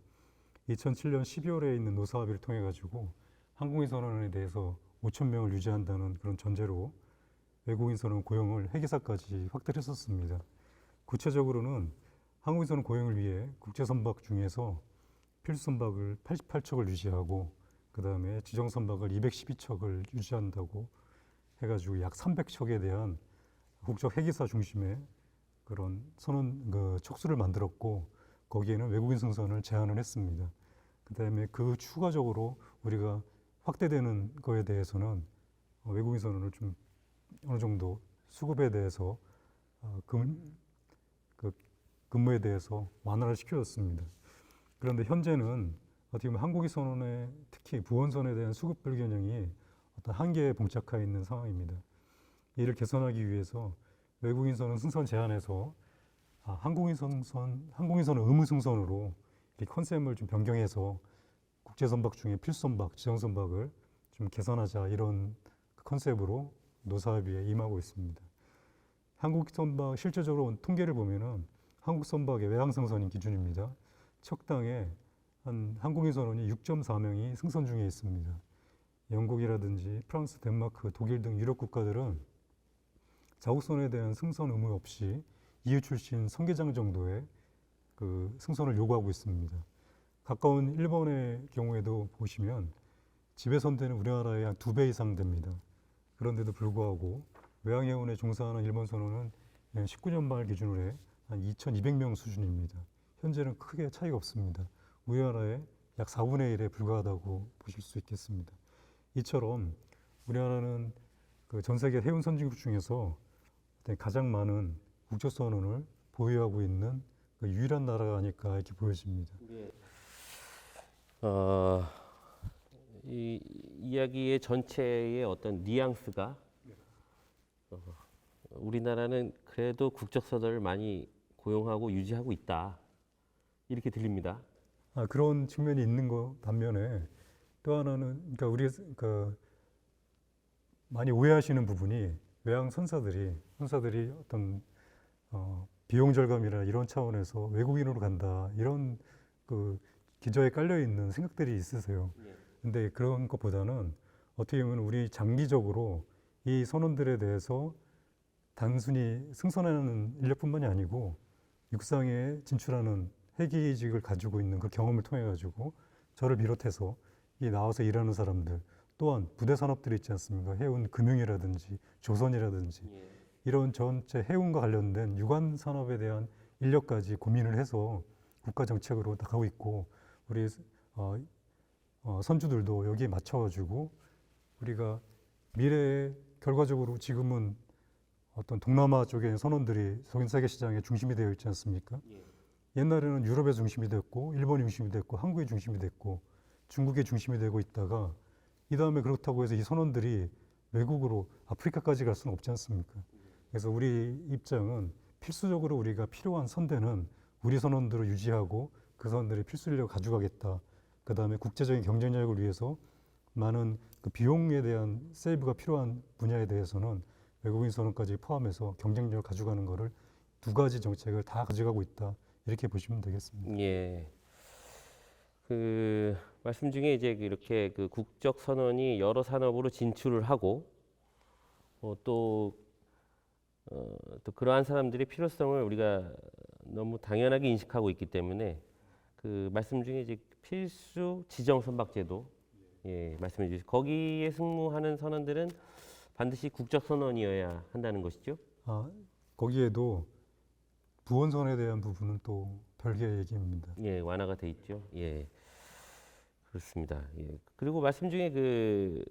2007년 12월에 있는 노사합의를 통해 가지고 한국인 선원에 대해서 5,000명을 유지한다는 그런 전제로 외국인 선원 고용을 해기사까지 확대를 했었습니다. 구체적으로는 한국인 선원 고용을 위해 국제 선박 중에서 필수 선박을 88척을 유지하고 그 다음에 지정 선박을 212척을 유지한다고 해가지고 약 300척에 대한 국적 해기사 중심의 그런 선원 척수를 만들었고 거기에는 외국인 승선을 제한을 했습니다. 그 다음에 그 추가적으로 우리가 확대되는 거에 대해서는 외국인 선원을 좀 어느 정도 수급에 대해서 근무에 대해서 완화를 시켜줬습니다. 그런데 현재는 어떻게 보면 한국인 선원의 특히 부원선에 대한 수급 불균형이 어떤 한계에 봉착해 있는 상황입니다. 이를 개선하기 위해서 외국인 선원 승선 제한에서 한국인 선원 의무 승선으로 이 컨셉을 좀 변경해서 국제 선박 중에 필수 선박, 지정 선박을 좀 개선하자 이런 컨셉으로 노사합의에 임하고 있습니다. 한국 선박 실제적으로 통계를 보면은 한국 선박의 외항승선인 기준입니다. 척당에 한 한국인 선원이 6.4명이 승선 중에 있습니다. 영국이라든지 프랑스, 덴마크, 독일 등 유럽 국가들은 자국선에 대한 승선 의무 없이 EU 출신 선계장 정도의 그 승선을 요구하고 있습니다. 가까운 일본의 경우에도 보시면 지배 선대는 우리나라의 한 2배 이상 됩니다. 그런데도 불구하고 외항해운에 종사하는 일본 선원은 19년 말 기준으로 해 한 2,200명 수준입니다. 현재는 크게 차이가 없습니다. 우리나라의 약 4분의 1에 불과하다고 보실 수 있겠습니다. 이처럼 우리나라는 그 전 세계 해운 선진국 중에서 가장 많은 국적 선원을 보유하고 있는 그 유일한 나라가 아닐까 이렇게 보여집니다. 이 이야기의 전체의 어떤 뉘앙스가 우리나라는 그래도 국적 선원을 많이 고용하고 유지하고 있다 이렇게 들립니다. 그런 측면이 있는 것 반면에 또 하나는 그러니까 우리 많이 오해하시는 부분이 외항 선사들이 어떤 비용 절감이나 이런 차원에서 외국인으로 간다 이런 그 기저에 깔려 있는 생각들이 있으세요. 근데 그런 것보다는 어떻게 보면 우리 장기적으로 이 선원들에 대해서 단순히 승선하는 인력뿐만이 아니고 육상에 진출하는 해기직을 가지고 있는 그 경험을 통해 가지고 저를 비롯해서 이 나와서 일하는 사람들 또한 부대 산업들이 있지 않습니까? 해운 금융이라든지 조선이라든지 이런 전체 해운과 관련된 유관 산업에 대한 인력까지 고민을 해서 국가 정책으로 나가고 있고 우리 선주들도 여기에 맞춰가지고 우리가 미래에 결과적으로 지금은 어떤 동남아 쪽의 선원들이 전 세계 시장의 중심이 되어 있지 않습니까? 옛날에는 유럽의 중심이 됐고 일본이 중심이 됐고 한국이 중심이 됐고 중국의 중심이 되고 있다가 이 다음에 그렇다고 해서 이 선원들이 외국으로 아프리카까지 갈 수는 없지 않습니까? 그래서 우리 입장은 필수적으로 우리가 필요한 선대는 우리 선원들을 유지하고 그 선원들의 필수 인력을 가져가겠다. 그 다음에 국제적인 경쟁력을 위해서 많은 그 비용에 대한 세이브가 필요한 분야에 대해서는 외국인 선원까지 포함해서 경쟁력을 가져가는 거를 두 가지 정책을 다 가져가고 있다. 이렇게 보시면 되겠습니다. 예. 그 말씀 중에 이제 이렇게 그 국적 선원이 여러 산업으로 진출을 하고 또 그러한 사람들의 필요성을 우리가 너무 당연하게 인식하고 있기 때문에 그 말씀 중에 이제 필수 지정 선박제도 말씀해 주시죠. 거기에 승무하는 선원들은 반드시 국적 선원이어야 한다는 것이죠. 거기에도 부원선에 대한 부분은 또 별개의 얘기입니다. 예, 완화가 돼 있죠. 예, 그렇습니다. 예. 그리고 말씀 중에 그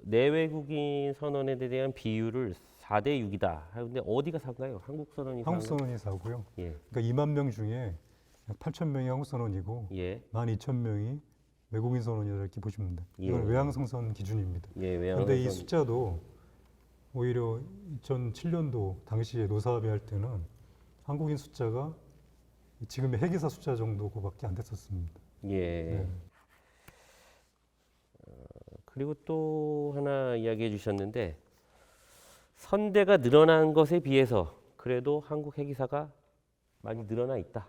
내외국인 선원에 대한 비율을 4대 6이다. 근데 어디가 상가요? 한국 선원이 한국 상가? 선원이 4고요. 예, 그러니까 2만 명 중에 약 8천 명이 한국 선원이고 예, 12,000명이 외국인 선원이다 이렇게 보시면 됩니다. 예. 이건 외항성선 기준입니다. 예, 그런데 이 외항선. 숫자도 오히려 2007년도 당시에 노사합의 할 때는 한국인 숫자가 지금의 해기사 숫자 정도밖에 안 됐었습니다. 예. 네. 그리고 또 하나 이야기해 주셨는데 선대가 늘어난 것에 비해서 그래도 한국 해기사가 많이 늘어나 있다.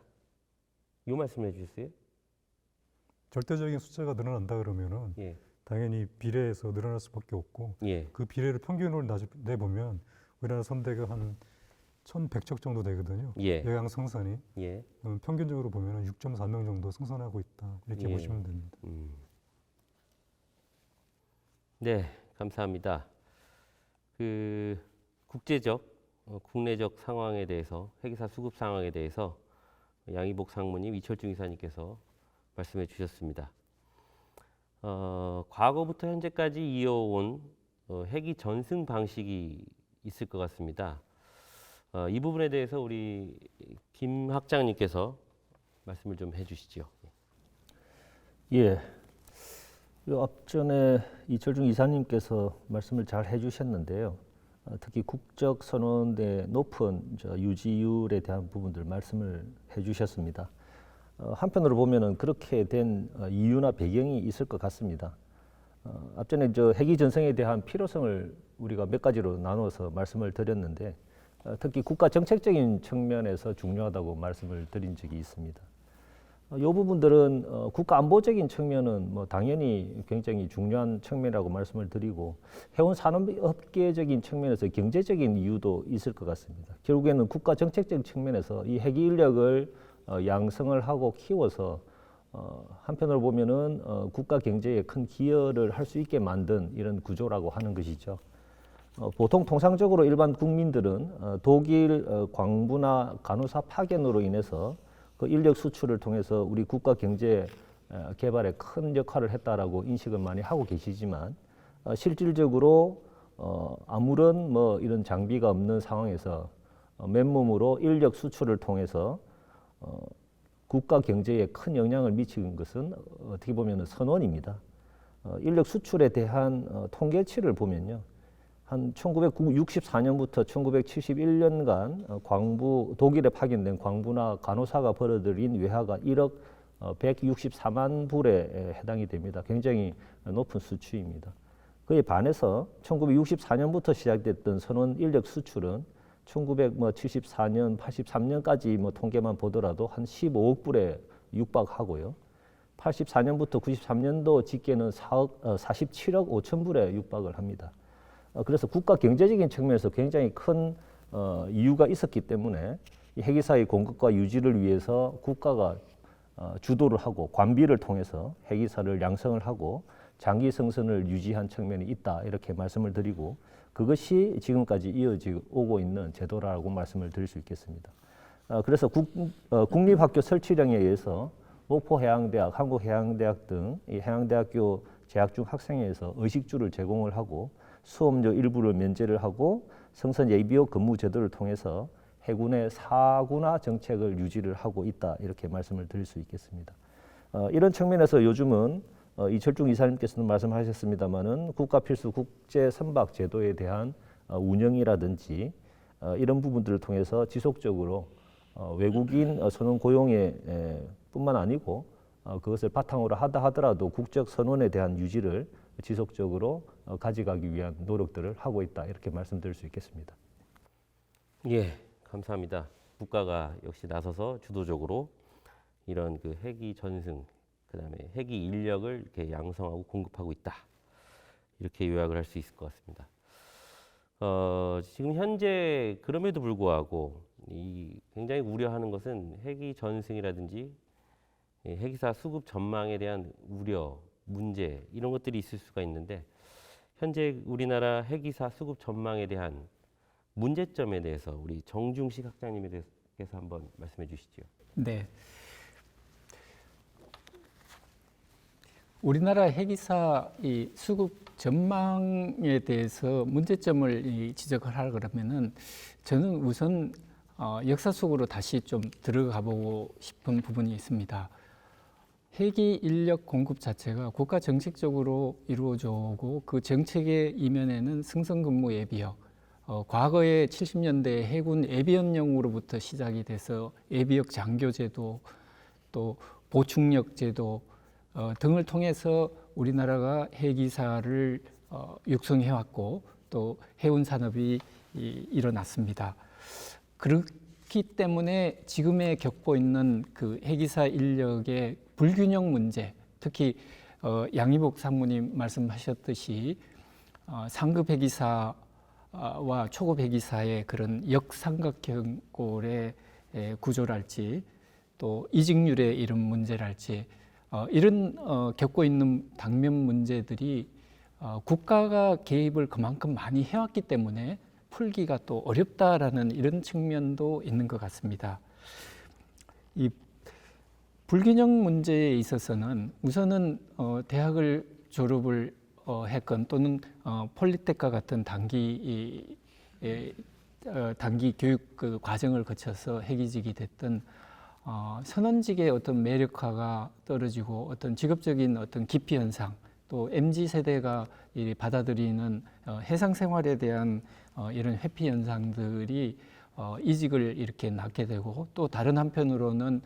이 말씀을 해주셨어요? 절대적인 숫자가 늘어난다 그러면은 예, 당연히 비례해서 늘어날 수밖에 없고 예, 그 비례를 평균으로 내보면 우리나라 선대가 한 1,100척 정도 되거든요. 예, 외항 성선이 예. 그러면 평균적으로 보면 6.4명 정도 승선하고 있다 이렇게 예. 보시면 됩니다. 네, 감사합니다. 그 국제적, 국내적 상황에 대해서 해기사 수급 상황에 대해서 양희복 상무님, 이철중 이사님께서 말씀해 주셨습니다. 과거부터 현재까지 이어온 해기 전승 방식이 있을 것 같습니다. 이 부분에 대해서 우리 김 학장님께서 말씀을 좀 해주시죠. 예. 요 앞전에 이철중 이사님께서 말씀을 잘 해주셨는데요. 특히 국적 선언의 높은 유지율에 대한 부분들 말씀을 해주셨습니다. 한편으로 보면은 그렇게 된 이유나 배경이 있을 것 같습니다. 앞전에 해기 전승에 대한 필요성을 우리가 몇 가지로 나눠서 말씀을 드렸는데 특히 국가 정책적인 측면에서 중요하다고 말씀을 드린 적이 있습니다. 이 부분들은 국가 안보적인 측면은 뭐 당연히 굉장히 중요한 측면이라고 말씀을 드리고 해운 산업업계적인 측면에서 경제적인 이유도 있을 것 같습니다. 결국에는 국가 정책적 측면에서 이 해기 인력을 양성을 하고 키워서 한편으로 보면은 국가 경제에 큰 기여를 할 수 있게 만든 이런 구조라고 하는 것이죠. 보통 통상적으로 일반 국민들은 독일 광부나 간호사 파견으로 인해서 그 인력 수출을 통해서 우리 국가 경제 개발에 큰 역할을 했다라고 인식을 많이 하고 계시지만 실질적으로 아무런 뭐 이런 장비가 없는 상황에서 맨몸으로 인력 수출을 통해서 국가 경제에 큰 영향을 미치는 것은 어떻게 보면 선원입니다. 인력 수출에 대한 통계치를 보면요. 한 1964년부터 1971년간 광부 독일에 파견된 광부나 간호사가 벌어들인 외화가 1억 164만 불에 해당이 됩니다. 굉장히 높은 수치입니다. 그에 반해서 1964년부터 시작됐던 선원 인력 수출은 1974년, 83년까지 뭐 통계만 보더라도 한 15억 불에 육박하고요. 84년부터 93년도 집계는 47억 5천 불에 육박을 합니다. 그래서 국가 경제적인 측면에서 굉장히 큰 이유가 있었기 때문에 이 해기사의 공급과 유지를 위해서 국가가 주도를 하고 관비를 통해서 해기사를 양성을 하고 장기 성선을 유지한 측면이 있다 이렇게 말씀을 드리고 그것이 지금까지 이어지고 오고 있는 제도라고 말씀을 드릴 수 있겠습니다. 그래서 국립학교 설치령에 의해서 목포해양대학, 한국해양대학 등 이 해양대학교 재학 중 학생회에서 의식주를 제공을 하고 수업료 일부를 면제를 하고 성선 예비역 근무 제도를 통해서 해군의 사군화 정책을 유지를 하고 있다 이렇게 말씀을 드릴 수 있겠습니다. 이런 측면에서 요즘은 이철중 이사님께서는 말씀하셨습니다마는 국가 필수 국제 선박 제도에 대한 운영이라든지 이런 부분들을 통해서 지속적으로 외국인 선원 고용에 뿐만 아니고 그것을 바탕으로 하더라도 국적 선원에 대한 유지를 지속적으로 가져가기 위한 노력들을 하고 있다 이렇게 말씀드릴 수 있겠습니다. 예, 감사합니다. 국가가 역시 나서서 주도적으로 이런 그 해기 전승, 그다음에 해기 인력을 이렇게 양성하고 공급하고 있다. 이렇게 요약을 할 수 있을 것 같습니다. 지금 현재 그럼에도 불구하고 굉장히 우려하는 것은 해기 전승이라든지 해기사 수급 전망에 대한 우려, 문제 이런 것들이 있을 수가 있는데 현재 우리나라 해기사 수급 전망에 대한 문제점에 대해서 우리 정중식 학장님에 대해서 대표께서 한번 말씀해 주시죠. 네. 우리나라 핵이사 이 수급 전망에 대해서 문제점을 지적을 하라 그러면은 저는 우선 역사 속으로 다시 좀 들어가 보고 싶은 부분이 있습니다. 핵이 인력 공급 자체가 국가 정책적으로 이루어져 오고 그 정책의 이면에는 승선근무 예비역, 과거에 70년대 해군 예비연령으로부터 시작이 돼서 예비역 장교제도 또 보충력 제도 등을 통해서 우리나라가 핵이사를 육성해왔고 또 해운 산업이 일어났습니다. 그렇기 때문에 지금에 겪고 있는 그 핵이사 인력의 불균형 문제, 특히 양희복 상무님 말씀하셨듯이 상급 핵이사와 초급 핵이사의 그런 역삼각형꼴의 구조랄지 또 이직률의 이런 문제랄지 이런 겪고 있는 당면 문제들이 국가가 개입을 그만큼 많이 해왔기 때문에 풀기가 또 어렵다라는 이런 측면도 있는 것 같습니다. 이 불균형 문제에 있어서는 우선은 대학을 졸업을 했건 또는 폴리텍과 같은 단기 교육 그 과정을 거쳐서 핵이직이 됐던 선원직의 어떤 매력화가 떨어지고 어떤 직업적인 어떤 기피 현상 또 MZ 세대가 받아들이는 해상 생활에 대한 이런 회피 현상들이 이직을 이렇게 낳게 되고 또 다른 한편으로는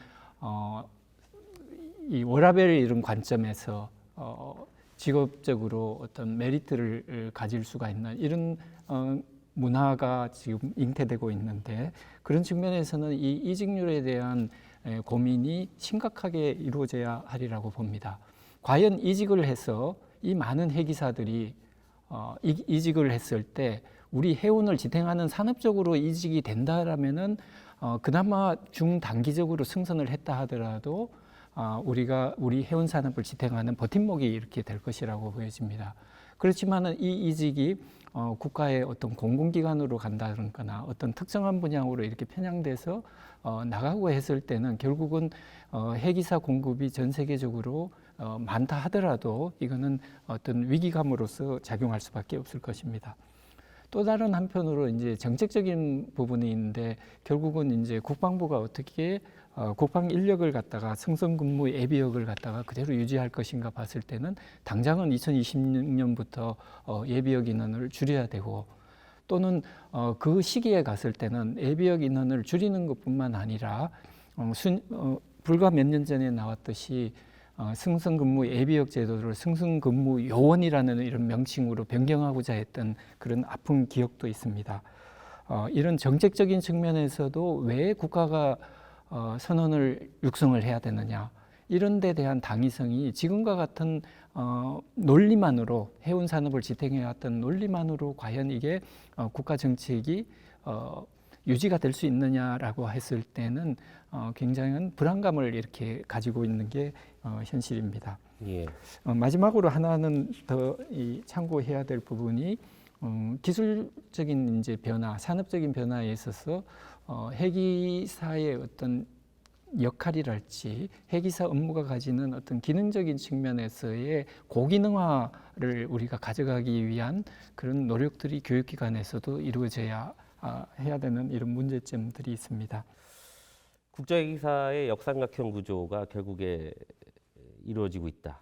이 워라밸 이런 관점에서 직업적으로 어떤 메리트를 가질 수가 있는 이런 문화가 지금 잉태되고 있는데 그런 측면에서는 이 이직률에 대한 고민이 심각하게 이루어져야 하리라고 봅니다. 과연 이직을 해서 이 많은 핵이사들이 이직을 했을 때 우리 해운을 지탱하는 산업적으로 이직이 된다라면은 그나마 중단기적으로 승선을 했다 하더라도 우리가 우리 해운 산업을 지탱하는 버팀목이 이렇게 될 것이라고 보여집니다. 그렇지만은 이 이직이 국가의 어떤 공공기관으로 간다거나 어떤 특정한 분야로 이렇게 편향돼서 나가고 했을 때는 결국은 핵이사 공급이 전 세계적으로 많다 하더라도 이거는 어떤 위기감으로서 작용할 수밖에 없을 것입니다. 또 다른 한편으로 이제 정책적인 부분이 있는데 결국은 이제 국방부가 어떻게 국방 인력을 갖다가 승선근무 예비역을 갖다가 그대로 유지할 것인가 봤을 때는 당장은 2026년부터 예비역 인원을 줄여야 되고 또는 그 시기에 갔을 때는 예비역 인원을 줄이는 것뿐만 아니라 불과 몇 년 전에 나왔듯이 승선근무 예비역 제도를 승선근무 요원이라는 이런 명칭으로 변경하고자 했던 그런 아픈 기억도 있습니다. 이런 정책적인 측면에서도 왜 국가가 선언을 육성을 해야 되느냐 이런 데 대한 당위성이 지금과 같은 논리만으로 해운 산업을 지탱해왔던 논리만으로 과연 이게 국가 정책이 유지가 될 수 있느냐라고 했을 때는 굉장한 불안감을 이렇게 가지고 있는 게 현실입니다. 예. 마지막으로 하나는 더 참고해야 될 부분이 기술적인 이제 변화, 산업적인 변화에 있어서 핵이사의 어떤 역할이랄지 핵이사 업무가 가지는 어떤 기능적인 측면에서의 고기능화를 우리가 가져가기 위한 그런 노력들이 교육기관에서도 이루어져야 해야 되는 이런 문제점들이 있습니다. 국제기사의 역삼각형 구조가 결국에 이루어지고 있다.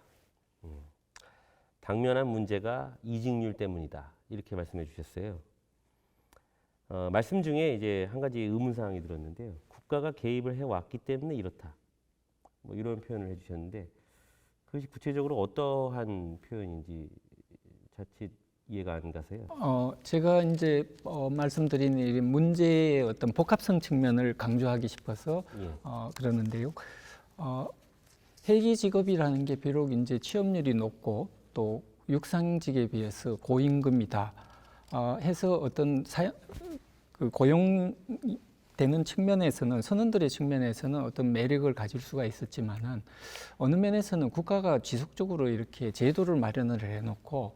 당면한 문제가 이직률 때문이다. 이렇게 말씀해 주셨어요. 말씀 중에 이제 한 가지 의문사항이 들었는데요. 국가가 개입을 해왔기 때문에 이렇다. 뭐 이런 표현을 해주셨는데 그것이 구체적으로 어떠한 표현인지 자칫 이해가 안 가세요. 제가 이제 말씀드린 이 문제의 어떤 복합성 측면을 강조하기 싶어서 예. 그러는데요. 헬기 직업이라는 게 비록 이제 취업률이 높고 또 육상직에 비해서 고임금이다 해서 어떤 그 고용되는 측면에서는 선원들의 측면에서는 어떤 매력을 가질 수가 있었지만은 어느 면에서는 국가가 지속적으로 이렇게 제도를 마련을 해놓고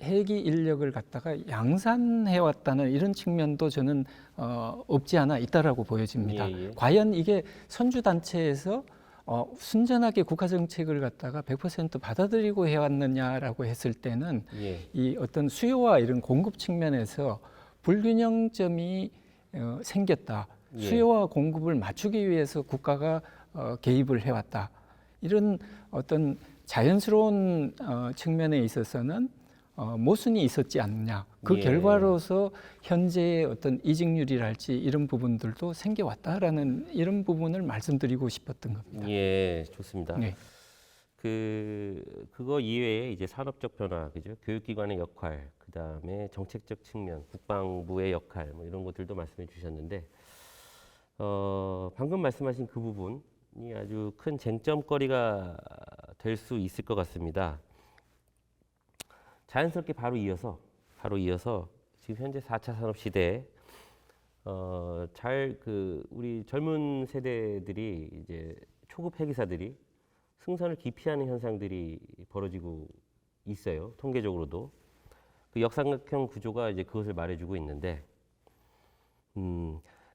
헬기 인력을 갖다가 양산해 왔다는 이런 측면도 저는 없지 않아 있다라고 보여집니다. 예, 예. 과연 이게 선주 단체에서 순전하게 국가 정책을 갖다가 100% 받아들이고 해왔느냐라고 했을 때는 예. 이 어떤 수요와 이런 공급 측면에서 불균형점이 생겼다. 예. 수요와 공급을 맞추기 위해서 국가가 개입을 해왔다. 이런 어떤 자연스러운 측면에 있어서는 모순이 있었지 않느냐. 그 예. 결과로서 현재의 어떤 이직률이랄지 이런 부분들도 생겨왔다라는 이런 부분을 말씀드리고 싶었던 겁니다. 예, 좋습니다. 네. 그거 이외에 이제 산업적 변화, 그죠? 교육기관의 역할, 그 다음에 정책적 측면, 국방부의 역할, 뭐 이런 것들도 말씀해 주셨는데, 방금 말씀하신 그 부분이 아주 큰 쟁점거리가 될 수 있을 것 같습니다. 자연스럽게 바로 이어서 지금 현재 4차 산업 시대에 우리 젊은 세대들이 이제 초급 회계사들이 승선을 기피하는 현상들이 벌어지고 있어요. 통계적으로도 그 역삼각형 구조가 이제 그것을 말해주고 있는데,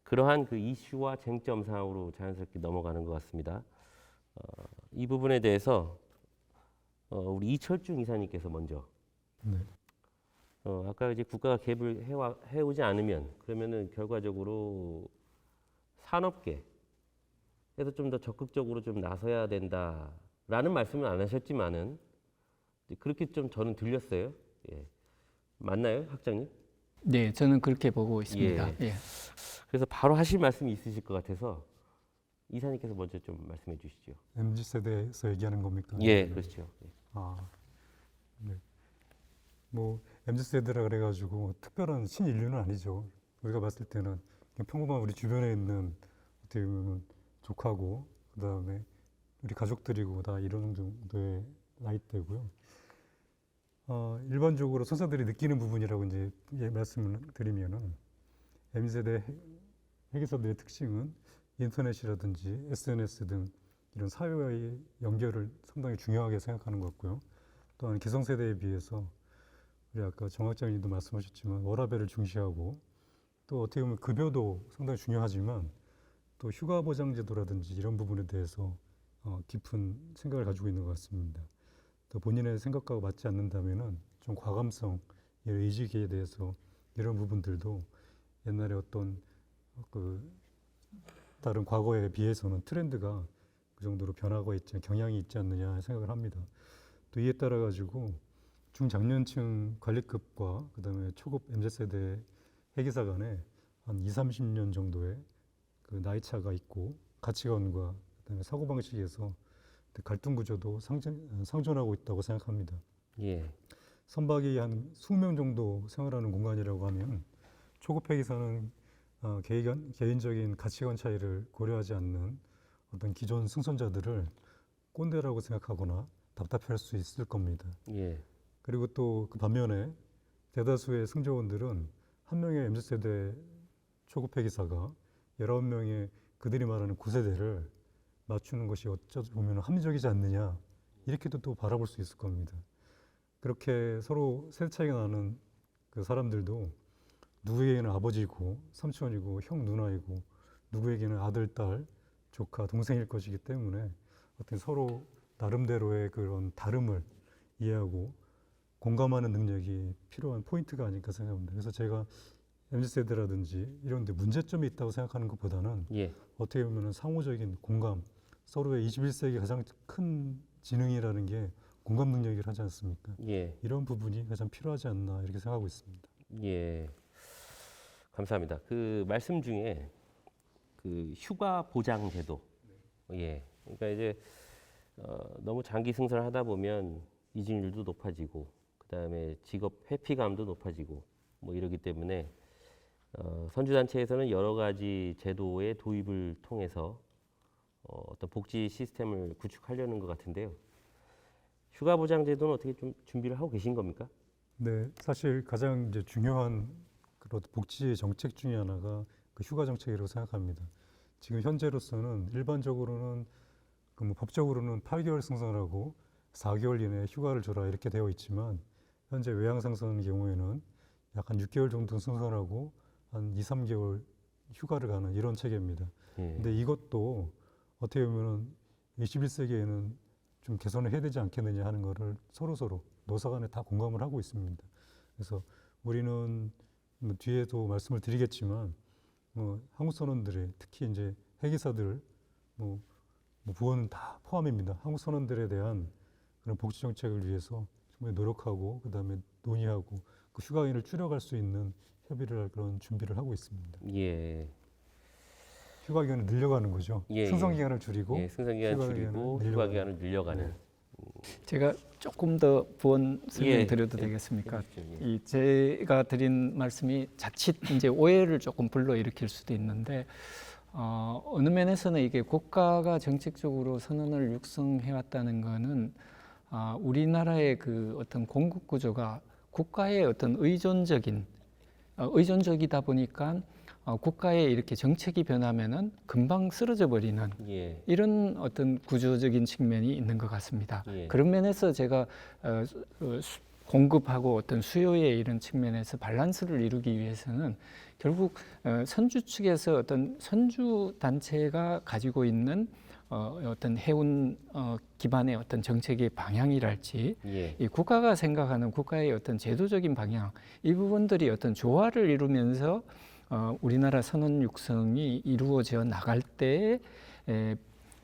그러한 그 이슈와 쟁점 사항으로 자연스럽게 넘어가는 것 같습니다. 이 부분에 대해서 우리 이철중 이사님께서 먼저. 네. 아까 이제 국가가 개입을 해오지 않으면 그러면은 결과적으로 산업계에서 좀 더 적극적으로 좀 나서야 된다라는 말씀은 안 하셨지만은 그렇게 좀 저는 들렸어요. 예. 맞나요, 학장님? 네, 저는 그렇게 보고 있습니다. 예. 예. 그래서 바로 하실 말씀이 있으실 것 같아서 이사님께서 먼저 좀 말씀해 주시죠. MZ 세대에서 얘기하는 겁니까? 예, 그렇죠. 예. 네. 뭐 MZ 세대라 그래가지고 특별한 신인류는 아니죠. 우리가 봤을 때는 그냥 평범한 우리 주변에 있는 어떻게 보면 조카고 그다음에 우리 가족들이고 다 이런 정도의 나이대고요. 일반적으로 선사들이 느끼는 부분이라고 이제 말씀을 드리면은 MZ 세대 회계사들의 특징은 인터넷이라든지 SNS 등 이런 사회와의 연결을 상당히 중요하게 생각하는 것 같고요. 또한 기성세대에 비해서 우리 아까 정학장님도 말씀하셨지만 워라밸을 중시하고 또 어떻게 보면 급여도 상당히 중요하지만 또 휴가 보장 제도라든지 이런 부분에 대해서 깊은 생각을 가지고 있는 것 같습니다. 또 본인의 생각과 맞지 않는다면은 좀 과감성, 의지에 대해서 이런 부분들도 옛날에 어떤 다른 과거에 비해서는 트렌드가 그 정도로 변화가 있지 경향이 있지 않느냐 생각을 합니다. 또 이에 따라 가지고 중장년층 관리급과 그다음에 초급 MZ세대 회계사 간에 한 20-30년 정도의 그 나이 차가 있고 가치관과 그다음에 사고방식에서 갈등 구조도 상존하고 있다고 생각합니다. 예. 선박이 한 20명 정도 생활하는 공간이라고 하면 초급 회계사는 개인적인 가치관 차이를 고려하지 않는 어떤 기존 승선자들을 꼰대라고 생각하거나 답답해할 수 있을 겁니다. 예. 그리고 또 그 반면에 대다수의 승조원들은 한 명의 MZ세대 초급 회계사가 19명의 그들이 말하는 9세대를 맞추는 것이 어쩌다 보면 합리적이지 않느냐 이렇게도 또 바라볼 수 있을 겁니다. 그렇게 서로 세대 차이가 나는 그 사람들도 누구에게는 아버지고 삼촌이고 형 누나이고 누구에게는 아들, 딸, 조카, 동생일 것이기 때문에 어떤 서로 나름대로의 그런 다름을 이해하고 공감하는 능력이 필요한 포인트가 아닐까 생각합니다. 그래서 제가 MZ세대라든지 이런 데 문제점이 있다고 생각하는 것보다는 예. 어떻게 보면 상호적인 공감, 서로의 21세기 가장 큰 지능이라는 게 공감 능력이라 하지 않습니까? 예. 이런 부분이 가장 필요하지 않나 이렇게 생각하고 있습니다. 예. 감사합니다. 그 말씀 중에 그 휴가 보장 제도. 예. 그러니까 이제 너무 장기 승선을 하다 보면 이직률도 높아지고 그다음에 직업 회피감도 높아지고 뭐 이러기 때문에 선주단체에서는 여러 가지 제도의 도입을 통해서 어떤 복지 시스템을 구축하려는 것 같은데요. 휴가 보장 제도는 어떻게 좀 준비를 하고 계신 겁니까? 네, 사실 가장 이제 중요한 그런 복지 정책 중에 하나가 그 휴가 정책이라고 생각합니다. 지금 현재로서는 일반적으로는 그 뭐 법적으로는 8개월 승선하고 4개월 이내에 휴가를 줘라 이렇게 되어 있지만 현재 외양 상선 경우에는 약 한 6개월 정도 승선하고 한 2, 3개월 휴가를 가는 이런 체계입니다. 예. 근데 이것도 어떻게 보면은 21세기에는 좀 개선을 해야 되지 않겠느냐 하는 거를 서로 노사 간에 다 공감을 하고 있습니다. 그래서 우리는 뭐 뒤에도 말씀을 드리겠지만 한국 선원들이 특히 이제 해기사들 부원은 다 포함입니다. 한국 선원들에 대한 그런 복지 정책을 위해서 정말 노력하고 그다음에 논의하고 그 휴가인을 줄여갈 수 있는 협의를 할 그런 준비를 하고 있습니다. 예. 휴가 기간을 늘려가는 거죠. 예, 승선 기간을 줄이고 예, 승선 기간 휴가 줄이고 기간을 휴가 늘려가는. 기간을 늘려가는. 제가 조금 더 부원 예. 설명드려도 되겠습니까? 해주십시오. 예. 이 제가 드린 말씀이 자칫 이제 오해를 조금 불러일으킬 수도 있는데 어느 면에서는 이게 국가가 정책적으로 선언을 육성해 왔다는 거는 우리나라의 그 어떤 공급 구조가 국가의 어떤 의존적이다 보니까 국가의 이렇게 정책이 변하면은 금방 쓰러져 버리는 예. 이런 어떤 구조적인 측면이 있는 것 같습니다. 예. 그런 면에서 제가 공급하고 어떤 수요의 이런 측면에서 밸런스를 이루기 위해서는 결국 선주 측에서 어떤 선주 단체가 가지고 있는 어떤 해운 기반의 어떤 정책의 방향이랄지 예. 이 국가가 생각하는 국가의 어떤 제도적인 방향 이 부분들이 어떤 조화를 이루면서 우리나라 선원 육성이 이루어져 나갈 때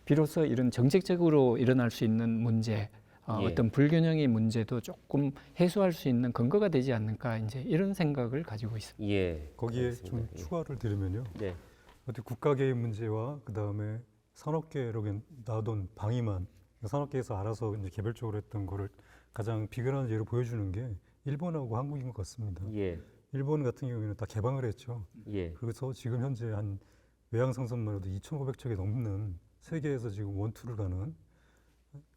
비로소 이런 정책적으로 일어날 수 있는 문제 예. 어떤 불균형의 문제도 조금 해소할 수 있는 근거가 되지 않을까 이제 이런 생각을 가지고 있습니다. 예. 거기에 알겠습니다. 좀 예. 추가를 드리면요. 네. 어떻게 국가계의 문제와 그 다음에 산업계로 나오던 방위만 산업계에서 알아서 이제 개별적으로 했던 거를 가장 비근한 예로 보여주는 게 일본하고 한국인 것 같습니다. 예. 일본 같은 경우에는 다 개방을 했죠. 예. 그래서 지금 현재 한 외양 상선만 해도 2,500척이 넘는 세계에서 지금 원투를 가는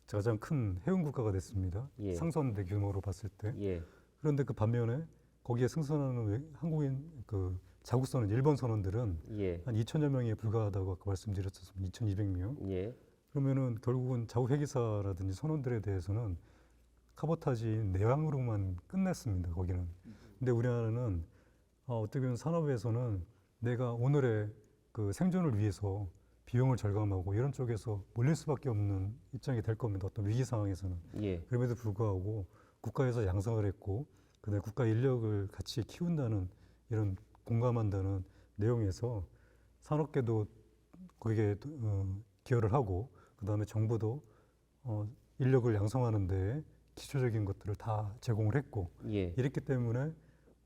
가장 큰 해운 국가가 됐습니다. 예. 상선대 규모로 봤을 때. 예. 그런데 그 반면에 거기에 승선하는 한국인 그 자국선은 일본 선원들은 예. 한 2천여 명에 불과하다고 아까 말씀드렸었습니다. 2,200명. 예. 그러면은 결국은 자국 회기사라든지 선원들에 대해서는 카보타지 내항으로만 끝냈습니다. 거기는. 근데 우리나라는 어떻게 보면 산업에서는 내가 오늘의 그 생존을 위해서 비용을 절감하고 이런 쪽에서 몰릴 수밖에 없는 입장이 될 겁니다. 어떤 위기 상황에서는. 예. 그럼에도 불구하고 국가에서 양성을 했고 그다음에 국가 인력을 같이 키운다는 이런 공감한다는 내용에서 산업계도 거기에 기여를 하고 그다음에 정부도 인력을 양성하는 데 기초적인 것들을 다 제공을 했고 예. 이랬기 때문에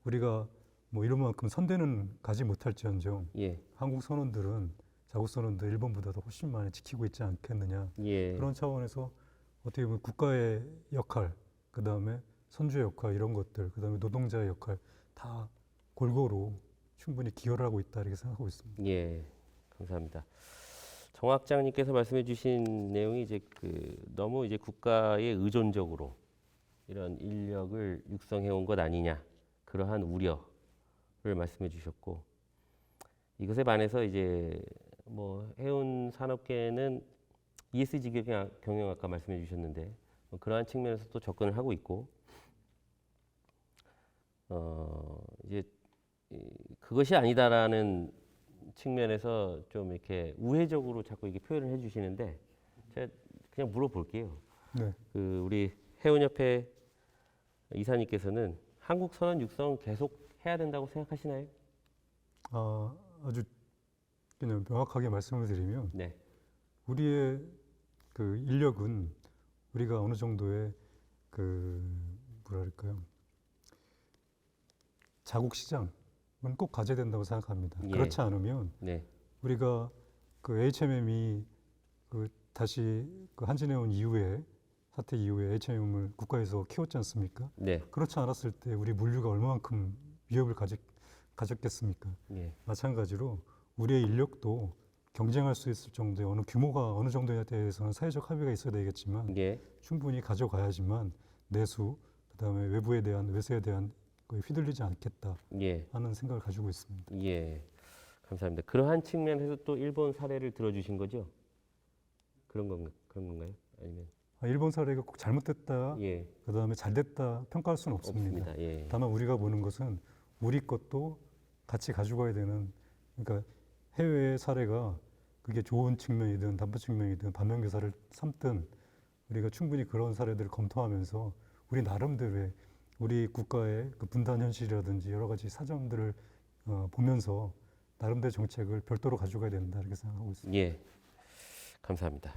우리가 뭐 이런만큼 선대는 가지 못할지언정 예. 한국 선원들은 자국 선원들 일본보다도 훨씬 많이 지키고 있지 않겠느냐 예. 그런 차원에서 어떻게 보면 국가의 역할 그다음에 선주의 역할 이런 것들 그다음에 노동자의 역할 다 골고루 충분히 기여를 하고 있다 이렇게 생각하고 있습니다. 예. 감사합니다. 정 학장님께서 말씀해 주신 내용이 이제 너무 이제 국가에 의존적으로 이런 인력을 육성해 온 것 아니냐 그러한 우려를 말씀해 주셨고 이것에 반해서 이제 뭐 해운 산업계는 ESG 경영 아까 말씀해 주셨는데 그러한 측면에서 또 접근을 하고 있고 이제 그것이 아니다라는 측면에서 좀 이렇게 우회적으로 자꾸 이게 표현을 해주시는데 제가 그냥 물어볼게요. 네. 우리 해운협회 이사님께서는 한국 선원 육성 계속 해야 된다고 생각하시나요? 아주 그냥 명확하게 말씀을 드리면 네. 우리의 그 인력은 우리가 어느 정도의 뭐랄까요 자국 시장은 꼭 가져야 된다고 생각합니다. 예. 그렇지 않으면 네. 우리가 그 HMM이 다시 한진해운 이후에 사태 이후에 HMM을 국가에서 키웠지 않습니까? 네. 그렇지 않았을 때 우리 물류가 얼마만큼 위협을 가졌겠습니까? 예. 마찬가지로 우리의 인력도 경쟁할 수 있을 정도의 규모가 어느 정도에 대해서는 사회적 합의가 있어야 되겠지만 예. 충분히 가져가야지만 내수 그다음에 외세에 대한 거에 휘둘리지 않겠다 예. 하는 생각을 가지고 있습니다. 예. 감사합니다. 그러한 측면에서 또 일본 사례를 들어주신 거죠? 그런 건가요? 아니면 일본 사례가 꼭 잘못됐다, 예, 그다음에 잘됐다 평가할 수는 없습니다. 없습니다. 예, 다만 우리가 보는 것은 우리 것도 같이 가져가야 되는, 그러니까 해외의 사례가 그게 좋은 측면이든 나쁜 측면이든 반면교사를 삼든 우리가 충분히 그런 사례들을 검토하면서 우리 나름대로의 우리 국가의 그 분단 현실이라든지 여러 가지 사정들을 보면서 나름대로 정책을 별도로 가져가야 된다 이렇게 생각하고 있습니다. 예, 감사합니다.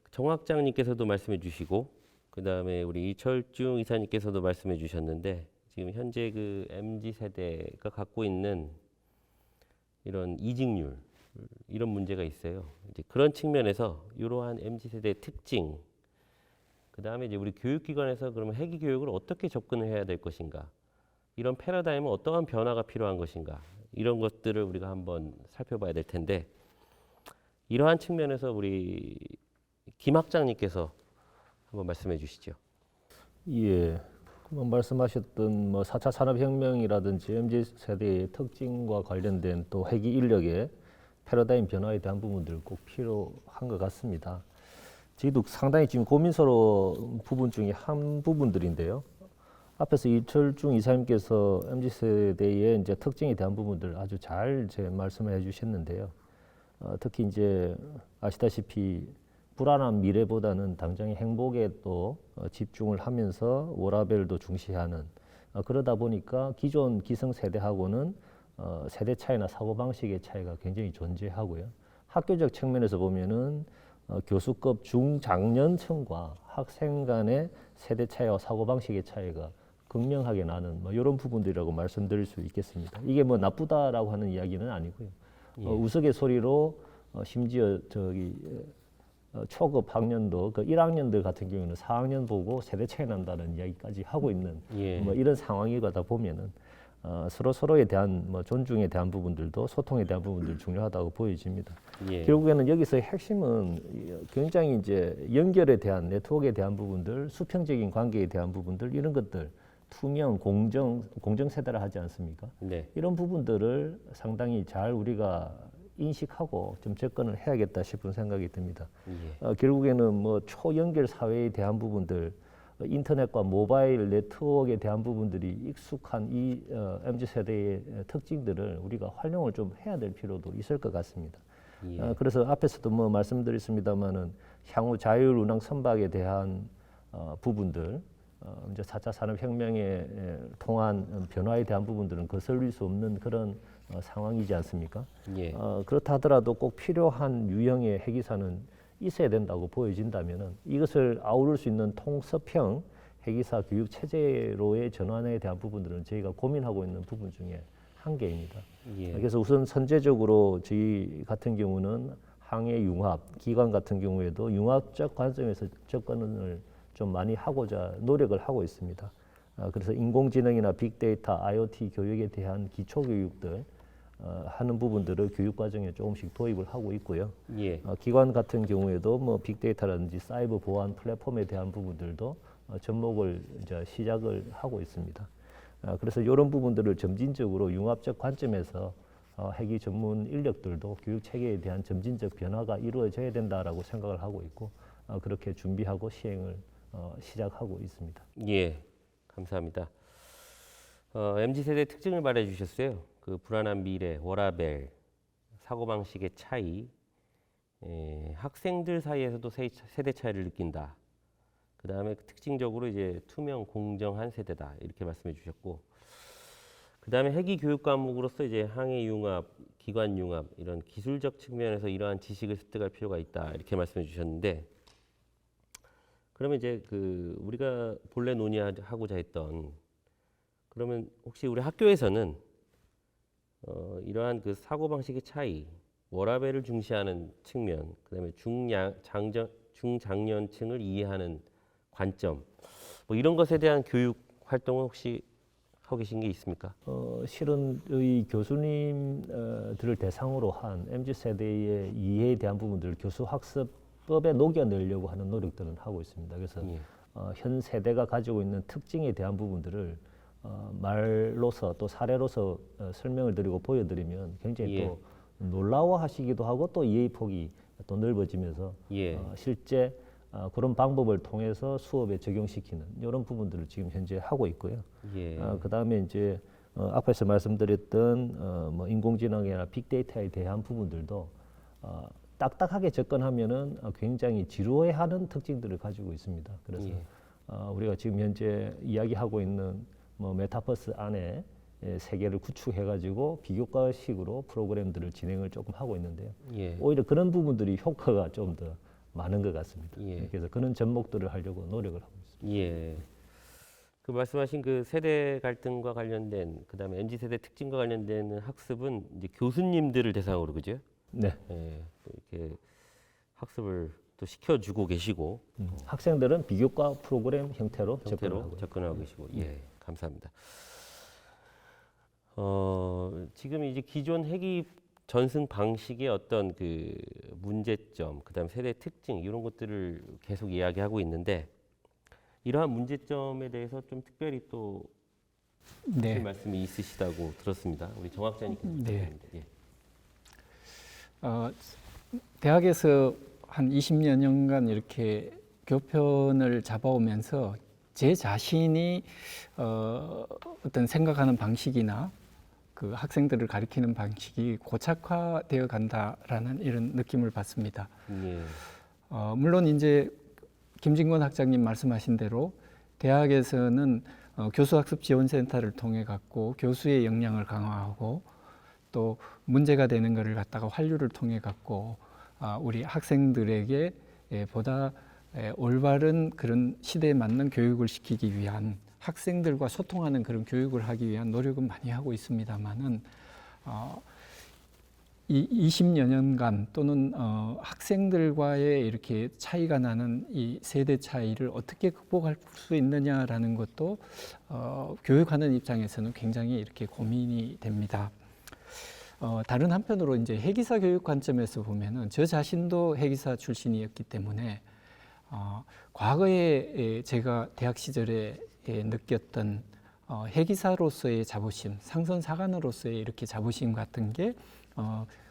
정학장님께서도 말씀해 주시고, 그 다음에 우리 이철중 이사님께서도 말씀해 주셨는데, 지금 현재 그 MZ 세대가 갖고 있는 이런 이직률 이런 문제가 있어요. 이제 그런 측면에서 이러한 MZ 세대의 특징, 그 다음에 이제 우리 교육기관에서 그러면 회계 교육을 어떻게 접근을 해야 될 것인가, 이런 패러다임은 어떠한 변화가 필요한 것인가, 이런 것들을 우리가 한번 살펴봐야 될 텐데, 이러한 측면에서 우리 김 학장님께서 한번 말씀해 주시죠. 예. 그럼 말씀하셨던 뭐 4차 산업혁명이라든지 MZ 세대의 특징과 관련된 또 회계 인력의 패러다임 변화에 대한 부분들 꼭 필요한 것 같습니다. 저희도 상당히 지금 고민스러운 부분 중에 한 부분들인데요. 앞에서 이철중 이사님께서 MZ 세대의 이제 특징에 대한 부분들 아주 잘 말씀을 해주셨는데요. 특히 이제 아시다시피 불안한 미래보다는 당장의 행복에 또 집중을 하면서 워라밸도 중시하는, 그러다 보니까 기존 기성 세대하고는 세대 차이나 사고 방식의 차이가 굉장히 존재하고요. 학교적 측면에서 보면은 교수급 중장년층과 학생 간의 세대 차이와 사고 방식의 차이가 극명하게 나는 뭐 이런 부분들이라고 말씀드릴 수 있겠습니다. 이게 뭐 나쁘다라고 하는 이야기는 아니고요. 우스갯소리로 심지어 초급 학년도 그 1학년들 같은 경우는 4학년 보고 세대 차이 난다는 이야기까지 하고 있는 예. 뭐 이런 상황이다 보면은 서로에 대한 뭐 존중에 대한 부분들도 소통에 대한 부분들 중요하다고 보여집니다. 예. 결국에는 여기서의 핵심은 굉장히 이제 연결에 대한 네트워크에 대한 부분들, 수평적인 관계에 대한 부분들 이런 것들 투명, 공정 세대라 하지 않습니까? 네. 이런 부분들을 상당히 잘 우리가 인식하고 좀 접근을 해야겠다 싶은 생각이 듭니다. 예. 결국에는 뭐 초연결 사회에 대한 부분들, 인터넷과 모바일 네트워크에 대한 부분들이 익숙한 이 MZ 세대의 특징들을 우리가 활용을 좀 해야 될 필요도 있을 것 같습니다. 예. 그래서 앞에서도 뭐 말씀드렸습니다만은 향후 자율 운항 선박에 대한 부분들, 이제 4차 산업혁명에 통한 변화에 대한 부분들은 거슬릴 수 없는 그런 상황이지 않습니까? 예. 그렇다 하더라도 꼭 필요한 유형의 핵이사는 있어야 된다고 보여진다면은 이것을 아우를 수 있는 통섭형 핵이사 교육 체제로의 전환에 대한 부분들은 저희가 고민하고 있는 부분 중에 한 개입니다. 예. 그래서 우선 선제적으로 저희 같은 경우는 항해 융합, 기관 같은 경우에도 융합적 관점에서 접근을 좀 많이 하고자 노력을 하고 있습니다. 그래서 인공지능이나 빅데이터, IoT 교육에 대한 기초 교육들 하는 부분들을 교육 과정에 조금씩 도입을 하고 있고요. 예. 기관 같은 경우에도 뭐 빅데이터라든지 사이버 보안 플랫폼에 대한 부분들도 접목을 이제 시작을 하고 있습니다. 그래서 이런 부분들을 점진적으로 융합적 관점에서 회계 전문 인력들도 교육 체계에 대한 점진적 변화가 이루어져야 된다라고 생각을 하고 있고 그렇게 준비하고 시행을 시작하고 있습니다. 예. 감사합니다. MZ 세대 특징을 말해 주셨어요. 그 불안한 미래, 워라밸, 사고방식의 차이, 학생들 사이에서도 세대 차이를 느낀다. 그 다음에 특징적으로 이제 투명, 공정한 세대다. 이렇게 말씀해 주셨고, 그 다음에 회계 교육 과목으로서 이제 항해 융합, 기관 융합, 이런 기술적 측면에서 이러한 지식을 습득할 필요가 있다. 이렇게 말씀해 주셨는데, 그러면 이제 그 우리가 본래 논의하고자 했던, 그러면 혹시 우리 학교에서는 이러한 그 사고 방식의 차이, 워라밸을 중시하는 측면, 그다음에 중장년층을 이해하는 관점, 뭐 이런 것에 대한 교육 활동은 혹시 하고 계신 게 있습니까? 실은 이 교수님들을 대상으로 한 MZ 세대의 이해에 대한 부분들을 교수 학습법에 녹여내려고 하는 노력들은 하고 있습니다. 그래서 예. 현 세대가 가지고 있는 특징에 대한 부분들을 말로서 또 사례로서 설명을 드리고 보여드리면 굉장히 예. 또 놀라워하시기도 하고 또 이해의 폭이 또 넓어지면서 예. 실제 그런 방법을 통해서 수업에 적용시키는 이런 부분들을 지금 현재 하고 있고요. 예. 그다음에 이제 앞에서 말씀드렸던 뭐 인공지능이나 빅데이터에 대한 부분들도 딱딱하게 접근하면은 굉장히 지루해하는 특징들을 가지고 있습니다. 그래서 예. 우리가 지금 현재 이야기하고 있는 뭐 메타버스 안에 세계를 구축해가지고 비교과식으로 프로그램들을 진행을 조금 하고 있는데요. 예. 오히려 그런 부분들이 효과가 좀 더 많은 것 같습니다. 예. 그래서 그런 접목들을 하려고 노력을 하고 있습니다. 예. 그 말씀하신 그 세대 갈등과 관련된 그다음에 MZ 세대 특징과 관련된 학습은 이제 교수님들을 대상으로 그죠? 네. 예. 또 이렇게 학습을 또 시켜주고 계시고 학생들은 비교과 프로그램 형태로 접근을 형태로 하고 접근하고 계시고 예. 감사합니다. 지금 이제 기존 회기 전승 방식의 어떤 그 문제점, 그다음에 세대 특징 이런 것들을 계속 이야기하고 있는데 이러한 문제점에 대해서 좀 특별히 또 네. 하실 말씀이 있으시다고 들었습니다. 우리 정학자님께서 네. 부탁드립니다. 예. 대학에서 한 20여 년간 이렇게 교편을 잡아오면서 제 자신이 어떤 생각하는 방식이나 그 학생들을 가리키는 방식이 고착화되어 간다라는 이런 느낌을 받습니다. 예. 물론 이제 김진권 학장님 말씀하신 대로 대학에서는 교수학습 지원센터를 통해 갖고 교수의 역량을 강화하고 또 문제가 되는 것을 갖다가 환류를 통해 갖고 우리 학생들에게 보다 올바른 그런 시대에 맞는 교육을 시키기 위한 학생들과 소통하는 그런 교육을 하기 위한 노력은 많이 하고 있습니다만은 이 20여 년간 또는 학생들과의 이렇게 차이가 나는 이 세대 차이를 어떻게 극복할 수 있느냐라는 것도 교육하는 입장에서는 굉장히 이렇게 고민이 됩니다. 다른 한편으로 이제 회계사 교육 관점에서 보면은 저 자신도 회계사 출신이었기 때문에 과거에 제가 대학 시절에 느꼈던 회계사로서의 자부심, 상선사관으로서의 이렇게 자부심 같은 게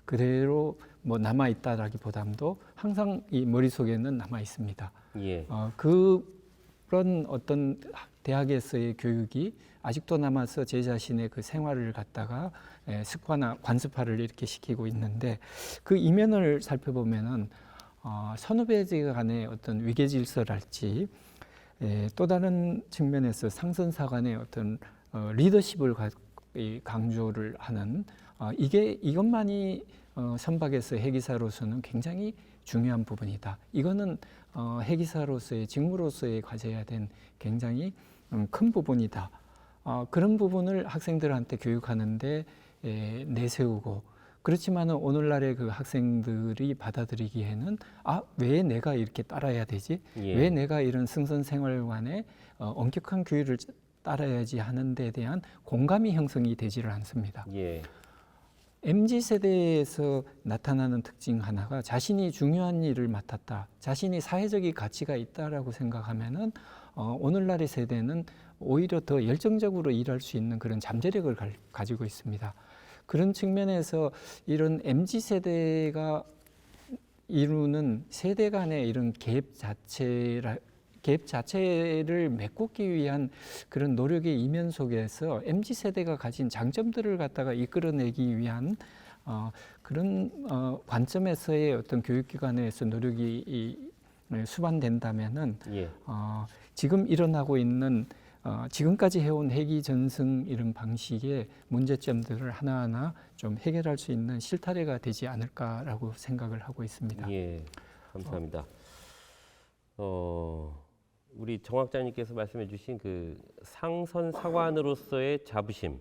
그대로 뭐 남아 있다라기보다도 항상 이 머릿속에는 남아 있습니다. 예. 그런 어떤 대학에서의 교육이 아직도 남아서 제 자신의 그 생활을 갖다가 습관화, 관습화를 이렇게 시키고 있는데 그 이면을 살펴보면은 선후배 간의 어떤 위계 질서랄지 또 다른 측면에서 상선사 간의 어떤 리더십을 강조를 하는 이것만이 선박에서 회계사로서는 굉장히 중요한 부분이다. 이거는 회계사로서의 직무로서의 가져야 된 굉장히 큰 부분이다. 그런 부분을 학생들한테 교육하는데 내세우고 그렇지만은 오늘날의 그 학생들이 받아들이기에는 왜 내가 이렇게 따라야 되지? 예. 왜 내가 이런 승선생활관에 엄격한 규율을 따라야지 하는 데 대한 공감이 형성이 되지를 않습니다. 예. MZ세대에서 나타나는 특징 하나가 자신이 중요한 일을 맡았다. 자신이 사회적인 가치가 있다라고 생각하면은 오늘날의 세대는 오히려 더 열정적으로 일할 수 있는 그런 잠재력을 가지고 있습니다. 그런 측면에서 이런 MZ세대가 이루는 세대 간의 이런 갭 자체를 메꾸기 위한 그런 노력의 이면 속에서 MZ세대가 가진 장점들을 갖다가 이끌어내기 위한 그런 관점에서의 어떤 교육기관에서 노력이 수반된다면은 예. 지금 일어나고 있는 지금까지 해온 회기 전승 이런 방식의 문제점들을 하나하나 좀 해결할 수 있는 실타래가 되지 않을까라고 생각을 하고 있습니다. 예. 감사합니다. 우리 정학자님께서 말씀해주신 그 상선사관으로서의 자부심,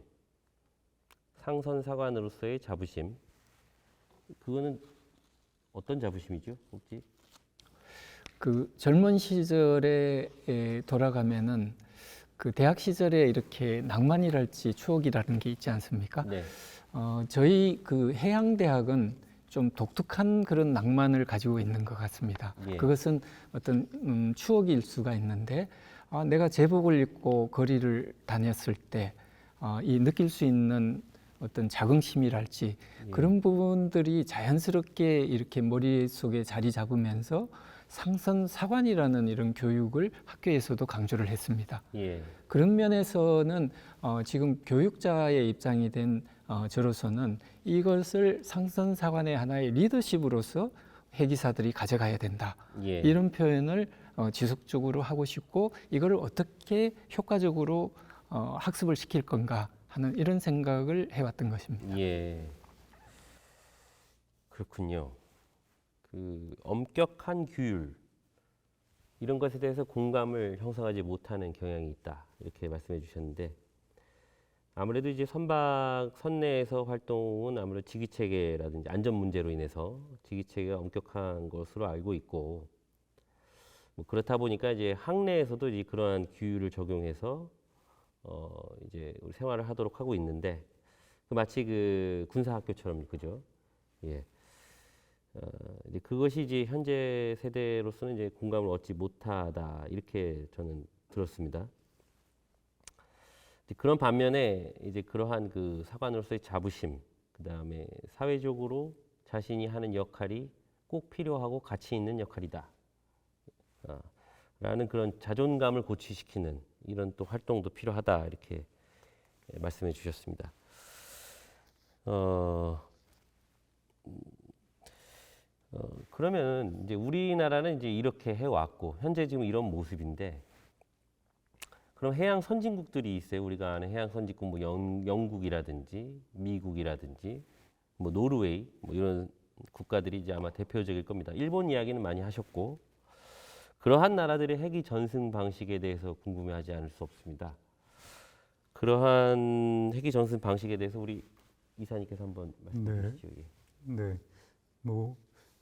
그거는 어떤 자부심이죠, 혹시? 그 젊은 시절에 돌아가면은 그 대학 시절에 이렇게 낭만이랄지 추억이라는 게 있지 않습니까? 네. 저희 그 해양대학은 좀 독특한 그런 낭만을 가지고 있는 것 같습니다. 예. 그것은 어떤 추억일 수가 있는데 내가 제복을 입고 거리를 다녔을 때 이 느낄 수 있는 어떤 자긍심이랄지 그런 부분들이 자연스럽게 이렇게 머릿속에 자리 잡으면서 상선사관이라는 이런 교육을 학교에서도 강조를 했습니다. 예. 그런 면에서는 지금 교육자의 입장이 된 저로서는 이것을 상선사관의 하나의 리더십으로서 회기사들이 가져가야 된다. 예. 이런 표현을 지속적으로 하고 싶고 이걸 어떻게 효과적으로 학습을 시킬 건가 하는 이런 생각을 해왔던 것입니다. 예. 그렇군요. 그 엄격한 규율 이런 것에 대해서 공감을 형성하지 못하는 경향이 있다 이렇게 말씀해 주셨는데 아무래도 이제 선내에서 활동은 아무래도 직위체계라든지 안전 문제로 인해서 직위체계가 엄격한 것으로 알고 있고 뭐 그렇다 보니까 이제 학내에서도 이제 그러한 규율을 적용해서 이제 우리 생활을 하도록 하고 있는데 마치 그 군사학교처럼 그죠? 예. 이제 그것이 이제 현재 세대로서는 이제 공감을 얻지 못하다 이렇게 저는 들었습니다. 그런 반면에 이제 그러한 그 사관으로서의 자부심, 그 다음에 사회적으로 자신이 하는 역할이 꼭 필요하고 가치 있는 역할이다. 라는 그런 자존감을 고취시키는 이런 또 활동도 필요하다 이렇게 말씀해 주셨습니다. 그러면 이제 우리나라는 이제 이렇게 해왔고 현재 지금 이런 모습인데 그럼 해양 선진국들이 있어요. 우리가 아는 해양 선진국 뭐 영국이라든지 미국이라든지 뭐 노르웨이 뭐 이런 국가들이 이제 아마 대표적일 겁니다. 일본 이야기는 많이 하셨고 그러한 나라들의 핵이 전승 방식에 대해서 궁금해하지 않을 수 없습니다. 그러한 핵이 전승 방식에 대해서 우리 이사님께서 한번 말씀해 주시죠. 예. 네, 뭐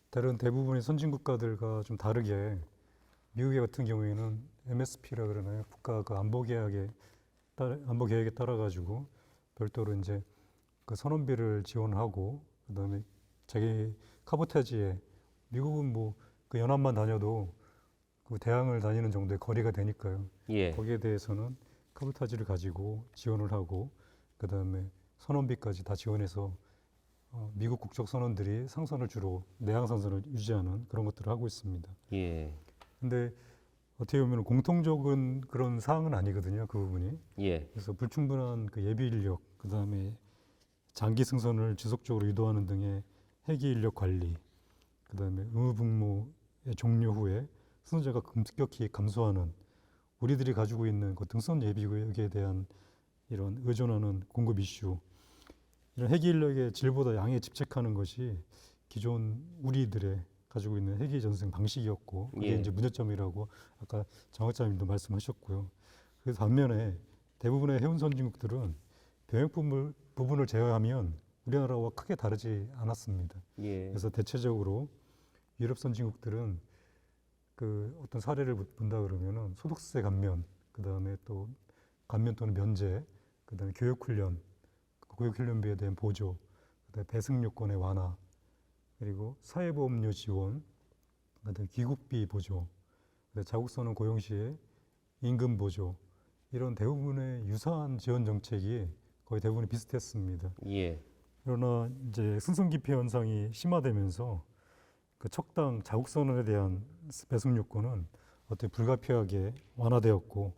다른 대부분의 선진국가들과 좀 다르게 미국 같은 경우에는 MSP라 그러나요? 국가 그 안보 계획에 따라 가지고 별도로 이제 그 선원비를 지원하고 그다음에 자기 카보타지에 미국은 뭐 그 연합만 다녀도 그 대항을 다니는 정도의 거리가 되니까요. 예. 거기에 대해서는 카보타지를 가지고 지원을 하고 그다음에 선원비까지 다 지원해서 미국 국적 선원들이 상선을 주로 내항 선선을 유지하는 그런 것들을 하고 있습니다. 예. 근데 어떻게 보면 공통적인 그런 사항은 아니거든요, 그 부분이. 예. 그래서 불충분한 그 예비 인력, 그다음에 장기 승선을 지속적으로 유도하는 등의 해기 인력 관리, 그다음에 의무복무의 종료 후에 승선자가 급격히 감소하는 우리들이 가지고 있는 그 등선 예비 구역에 대한 이런 의존하는 공급 이슈, 이런 해기 인력의 질보다 양에 집착하는 것이 기존 우리들의 가지고 있는 해기 전승 방식이었고 그게 예. 이제 문제점이라고 아까 장학자님도 말씀하셨고요. 그래서 반면에 대부분의 해운 선진국들은 병역 부분을 제외하면 우리나라와 크게 다르지 않았습니다. 예. 그래서 대체적으로 유럽 선진국들은 그 어떤 사례를 본다 그러면은 소득세 감면, 그 다음에 또 감면 또는 면제, 그 다음에 교육훈련, 교육훈련비에 대한 보조, 그다음에 배승 요건의 완화, 그리고 사회보험료 지원, 그다음에 귀국비 보조, 그다음에 자국선언 고용 시에 임금 보조, 이런 대부분의 유사한 지원 정책이 거의 대부분 비슷했습니다. 예. 그러나 이제 승선 기피 현상이 심화되면서 그 척당 자국선언에 대한 배승 요건은 어떻게 불가피하게 완화되었고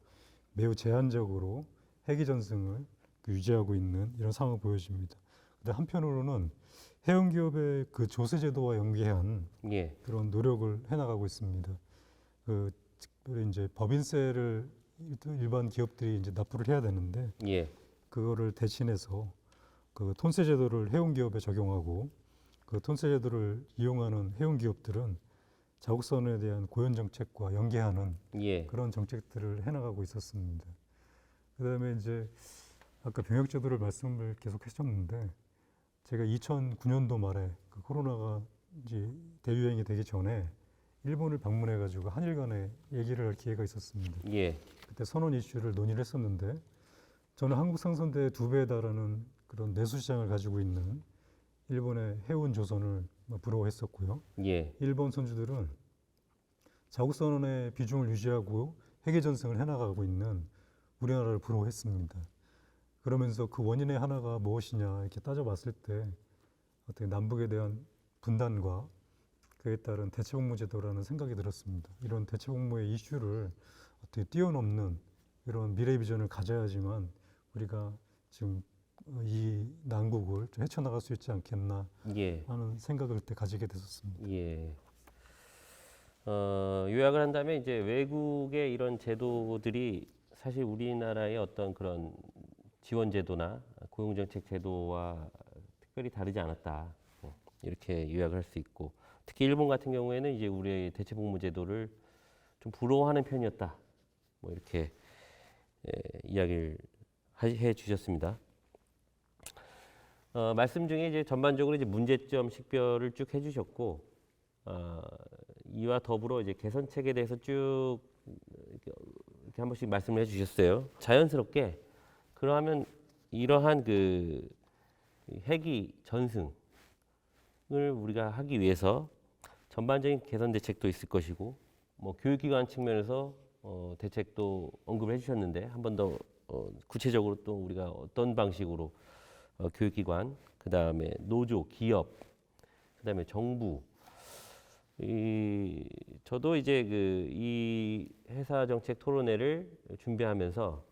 매우 제한적으로 해기 전승을 유지하고 있는 이런 상황을 보여집니다. 근데 한편으로는 해운 기업의 그 조세 제도와 연계한 예. 그런 노력을 해나가고 있습니다. 그 특별히 이제 법인세를 일반 기업들이 이제 납부를 해야 되는데 예. 그거를 대신해서 그 톤세 제도를 해운 기업에 적용하고 그 톤세 제도를 이용하는 해운 기업들은 자국선에 대한 고연 정책과 연계하는 예. 그런 정책들을 해나가고 있었습니다. 그다음에 이제 아까 병역 제도를 말씀을 계속 하셨는데 제가 2009년도 말에 그 코로나가 이제 대유행이 되기 전에 일본을 방문해 가지고 한일 간에 얘기를 할 기회가 있었습니다. 예. 그때 선원 이슈를 논의를 했었는데 저는 한국 상선대의 2배에 달하는 그런 내수 시장을 가지고 있는 일본의 해운 조선을 부러워했었고요. 예. 일본 선주들은 자국선언의 비중을 유지하고 해계 전승을 해나가고 있는 우리나라를 부러워했습니다. 그러면서 그 원인의 하나가 무엇이냐 이렇게 따져봤을 때 어떻게 남북에 대한 분단과 그에 따른 대체복무제도라는 생각이 들었습니다. 이런 대체복무의 이슈를 어떻게 뛰어넘는 이런 미래 비전을 가져야지만 우리가 지금 이 난국을 좀 헤쳐나갈 수 있지 않겠나 예. 하는 생각을 그때 가지게 됐었습니다. 예. 요약을 한다면 이제 외국의 이런 제도들이 사실 우리나라의 어떤 그런 지원 제도나 고용 정책 제도와 특별히 다르지 않았다. 이렇게 요약을 할 수 있고, 특히 일본 같은 경우에는 이제 우리의 대체복무 제도를 좀 부러워하는 편이었다. 뭐 이렇게 이야기를 해 주셨습니다. 말씀 중에 이제 전반적으로 이제 문제점 식별을 쭉 해주셨고, 이와 더불어 이제 개선책에 대해서 쭉 이렇게 한 번씩 말씀을 해주셨어요. 자연스럽게 그러하면 이러한 그 회기 전승을 우리가 하기 위해서 전반적인 개선 대책도 있을 것이고, 뭐 교육기관 측면에서 대책도 언급을 해주셨는데 한 번 더 구체적으로 또 우리가 어떤 방식으로 교육기관, 그 다음에 노조, 기업, 그 다음에 정부, 저도 이제 이 회사 정책 토론회를 준비하면서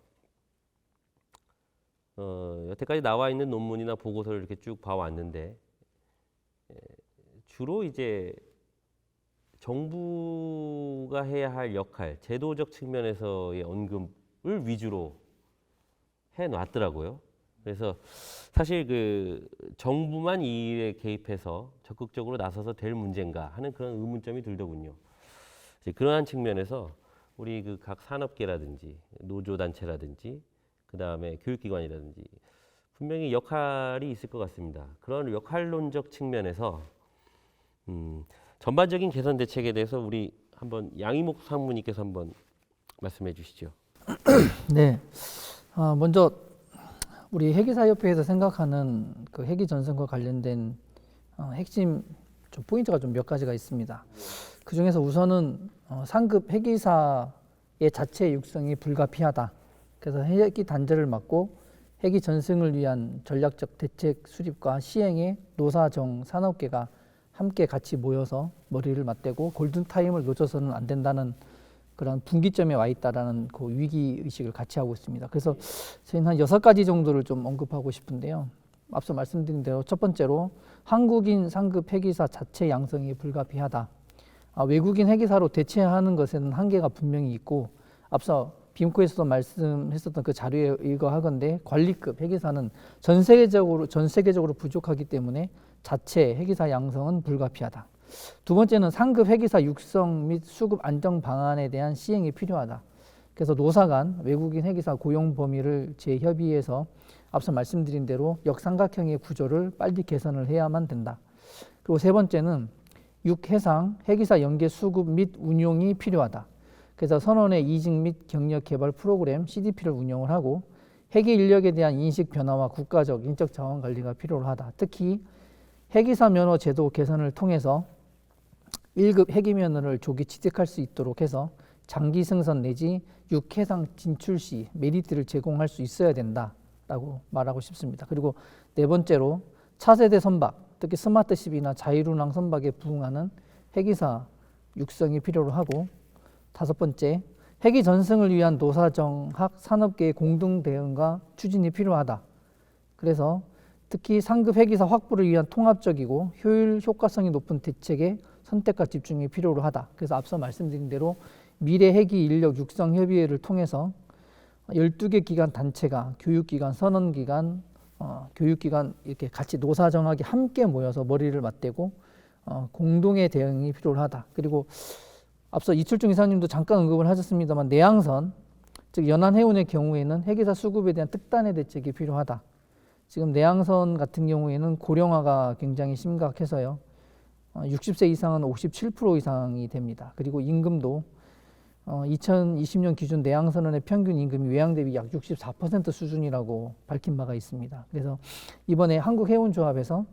여태까지 나와 있는 논문이나 보고서를 이렇게 쭉 봐왔는데 주로 이제 정부가 해야 할 역할, 제도적 측면에서의 언급을 위주로 해놨더라고요. 그래서 사실 그 정부만 이 일에 개입해서 적극적으로 나서서 될 문제인가 하는 그런 의문점이 들더군요. 이제 그러한 측면에서 우리 그 각 산업계라든지 노조단체라든지 그 다음에 교육기관이라든지 분명히 역할이 있을 것 같습니다. 그런 역할론적 측면에서 전반적인 개선 대책에 대해서 우리 한번 양희목 상무님께서 한번 말씀해 주시죠. 네. 먼저 우리 회계사협회에서 생각하는 그 회계 전선과 관련된 핵심 좀 포인트가 좀 몇 가지가 있습니다. 그 중에서 우선은 상급 회계사의 자체 육성이 불가피하다. 그래서 회계 단절을 막고 회계 전승을 위한 전략적 대책 수립과 시행에 노사정 산업계가 함께 같이 모여서 머리를 맞대고 골든타임을 놓쳐서는 안 된다는 그런 분기점에 와 있다라는 그 위기 의식을 같이 하고 있습니다. 그래서 저희는 한 6가지 정도를 좀 언급하고 싶은데요. 앞서 말씀드린 대로 첫 번째로 한국인 상급 회계사 자체 양성이 불가피하다. 외국인 회계사로 대체하는 것에는 한계가 분명히 있고, 앞서 빔코에서도 말씀했었던 그 자료에 의거하건대 관리급 회계사는 전 세계적으로 부족하기 때문에 자체 회계사 양성은 불가피하다. 두 번째는 상급 회계사 육성 및 수급 안정 방안에 대한 시행이 필요하다. 그래서 노사 간 외국인 회계사 고용 범위를 재협의해서 앞서 말씀드린 대로 역삼각형의 구조를 빨리 개선을 해야만 된다. 그리고 세 번째는 육해상 회계사 연계 수급 및 운용이 필요하다. 그래서 선원의 이직 및 경력 개발 프로그램 CDP를 운영을 하고 회계 인력에 대한 인식 변화와 국가적 인적 자원 관리가 필요하다. 특히 회계사 면허 제도 개선을 통해서 1급 회계면허를 조기 취득할 수 있도록 해서 장기 승선 내지 육해상 진출 시 메리트를 제공할 수 있어야 된다라고 말하고 싶습니다. 그리고 네 번째로 차세대 선박, 특히 스마트십이나 자율운항 선박에 부응하는 회계사 육성이 필요로 하고, 다섯 번째, 회계 전승을 위한 노사정학 산업계의 공동 대응과 추진이 필요하다. 그래서 특히 상급 회계사 확보를 위한 통합적이고 효율, 효과성이 높은 대책의 선택과 집중이 필요로 하다. 그래서 앞서 말씀드린 대로 미래 회계 인력 육성 협의회를 통해서 12개 기관 단체가 교육기관, 선언기관, 교육기관 이렇게 같이 노사정학이 함께 모여서 머리를 맞대고 공동의 대응이 필요하다. 그리고 앞서 이출중 이사님도 잠깐 언급을 하셨습니다만 내양선, 즉 연안해운의 경우에는 회계사 수급에 대한 특단의 대책이 필요하다. 지금 내양선 같은 경우에는 고령화가 굉장히 심각해서요. 60세 이상은 57% 이상이 됩니다. 그리고 임금도 2020년 기준 내양선원의 평균 임금이 외양 대비 약 64% 수준이라고 밝힌 바가 있습니다. 그래서 이번에 한국해운조합에서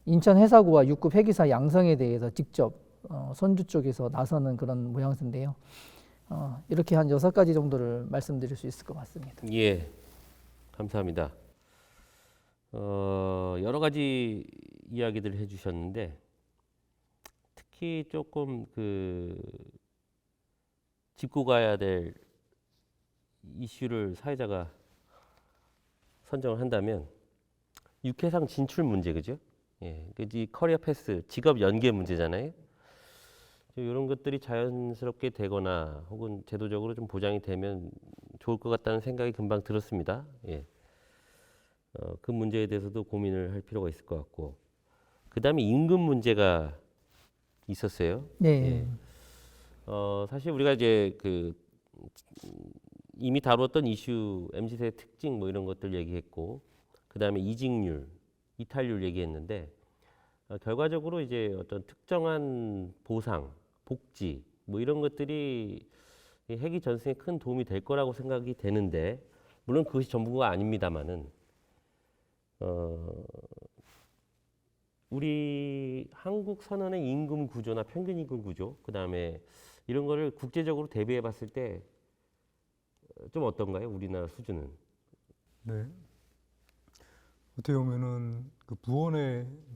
인천 해사구와 6급 회계사 양성에 대해서 직접 선주 쪽에서 나서는 그런 모양새인데요. 이렇게 한 6가지 정도를 말씀드릴 수 있을 것 같습니다. 예, 감사합니다. 여러 가지 이야기들을 해주셨는데 특히 조금 짚고 가야 될 이슈를 사회자가 선정을 한다면 육해상 진출 문제, 그죠? 예, 이 커리어 패스, 직업 연계 문제잖아요. 이런 것들이 자연스럽게 되거나 혹은 제도적으로 좀 보장이 되면 좋을 것 같다는 생각이 금방 들었습니다. 예. 그 문제에 대해서도 고민을 할 필요가 있을 것 같고, 그 다음에 임금 문제가 있었어요. 네. 사실 우리가 이제 이미 다루었던 이슈, MZ세대 특징 뭐 이런 것들 얘기했고, 그 다음에 이직률, 이탈률 얘기했는데, 결과적으로 이제 어떤 특정한 보상, 복지 뭐 이런 것들이 이 회기 전승에 큰 도움이 될 거라고 생각이 되는데, 물론 그것이 전부가 아닙니다만은 우리 한국 선언의 임금 구조나 평균 임금 구조, 그 다음에 이런 거를 국제적으로 대비해 봤을 때 좀 어떤가요? 우리나라 수준은? 네. 어떻게 보면은 그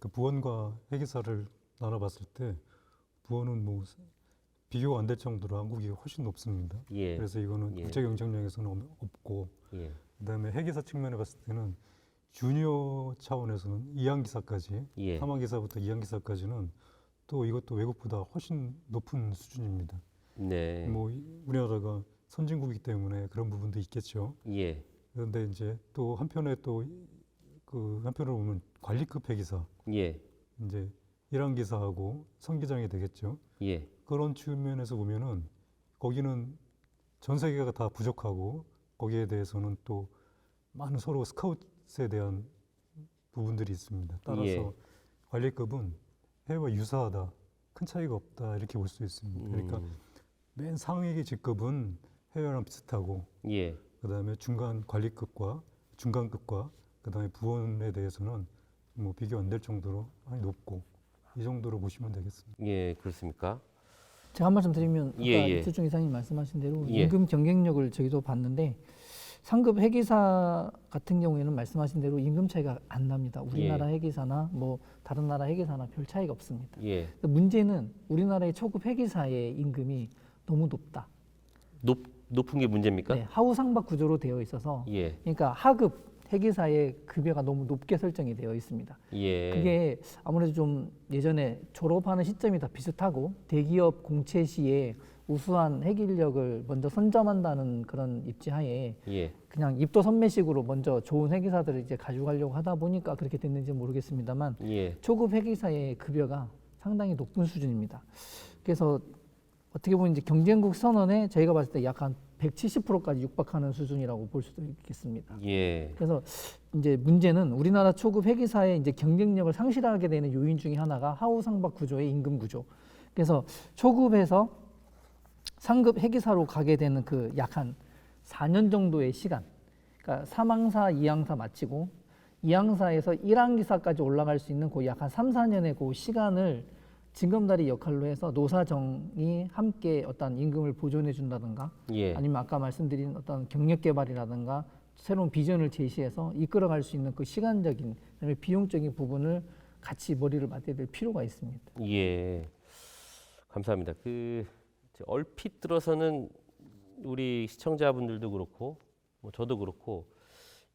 부원과 회계사를 나눠봤을 때 부원은 뭐 비교가 안 될 정도로 한국이 훨씬 높습니다. 예. 그래서 이거는 예. 국제 경쟁력에서는 없고, 예. 그다음에 회계사 측면에 봤을 때는 주니어 차원에서는 이항기사까지, 예. 사망기사부터 이항기사까지는 또 이것도 외국보다 훨씬 높은 수준입니다. 네. 뭐 우리나라가 선진국이기 때문에 그런 부분도 있겠죠. 예. 그런데 이제 또 한편에 또 그 한편으로 보면 관리급 회계사, 예. 이제 일항기사하고 선기장이 되겠죠. 예. 그런 측면에서 보면은 거기는 전 세계가 다 부족하고 거기에 대해서는 또 많은 서로 스카웃에 대한 부분들이 있습니다. 따라서 예. 관리급은 해외와 유사하다, 큰 차이가 없다 이렇게 볼 수 있습니다. 그러니까 맨 상위 직급은 해외랑 비슷하고, 예. 그다음에 중간 관리급과 중간급과 그다음에 부원에 대해서는 뭐 비교 안 될 정도로 많이 높고, 이 정도로 보시면 되겠습니다. 예. 그렇습니까? 제가 한 말씀 드리면 아까 예, 예. 이태중 이사님 말씀하신 대로 예. 임금 경쟁력을 저희도 봤는데 상급 회계사 같은 경우에는 말씀하신 대로 임금 차이가 안 납니다. 우리나라 회계사나 뭐 다른 나라 회계사나 별 차이가 없습니다. 예. 문제는 우리나라의 초급 회계사의 임금이 너무 높다. 높은 게 문제입니까? 네, 하우상박 구조로 되어 있어서 예. 그러니까 하급 회계사의 급여가 너무 높게 설정이 되어 있습니다. 예. 그게 아무래도 좀 예전에 졸업하는 시점이 다 비슷하고 대기업 공채 시에 우수한 회계 인력을 먼저 선점한다는 그런 입지하에 예. 그냥 입도 선매식으로 먼저 좋은 회계사들을 이제 가져가려고 하다 보니까 그렇게 됐는지 모르겠습니다만 예. 초급 회계사의 급여가 상당히 높은 수준입니다. 그래서 어떻게 보면 이제 경쟁국 선언에 저희가 봤을 때 약 한 170%까지 육박하는 수준이라고 볼 수도 있겠습니다. 예. 그래서 이제 문제는 우리나라 초급 회계사의 이제 경쟁력을 상실하게 되는 요인 중에 하나가 하우상박 구조의 임금 구조. 그래서 초급에서 상급 회계사로 가게 되는 그 약 한 4년 정도의 시간. 그러니까 3항사, 2항사 마치고 2항사에서 1항기사까지 올라갈 수 있는 그 약 한 3, 4년의 그 시간을 징검다리 역할로 해서 노사정이 함께 어떤 임금을 보존해 준다든가 예. 아니면 아까 말씀드린 어떤 경력 개발이라든가 새로운 비전을 제시해서 이끌어갈 수 있는 그 시간적인 그다음에 비용적인 부분을 같이 머리를 맞대야 될 필요가 있습니다. 예. 감사합니다. 얼핏 들어서는 우리 시청자분들도 그렇고 뭐 저도 그렇고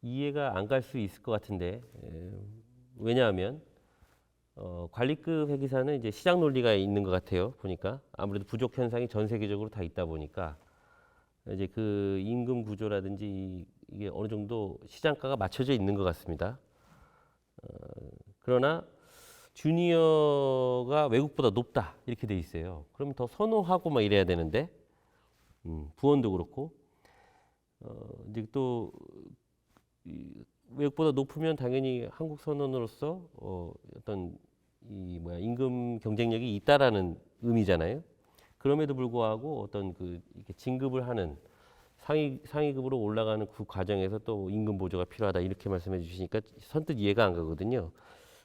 이해가 안 갈 수 있을 것 같은데 왜냐하면 관리급 회계사는 이제 시장 논리가 있는 것 같아요. 보니까 아무래도 부족 현상이 전 세계적으로 다 있다 보니까 이제 그 임금 구조라든지 이게 어느 정도 시장가가 맞춰져 있는 것 같습니다. 그러나 주니어가 외국보다 높다 이렇게 돼 있어요. 그러면 더 선호하고 막 이래야 되는데 부원도 그렇고 이제 또 외국보다 높으면 당연히 한국 선원으로서 어떤 임금 경쟁력이 있다라는 의미잖아요. 그럼에도 불구하고 어떤 이렇게 진급을 하는 상위급으로 올라가는 그 과정에서 또 임금 보조가 필요하다 이렇게 말씀해 주시니까 선뜻 이해가 안 가거든요.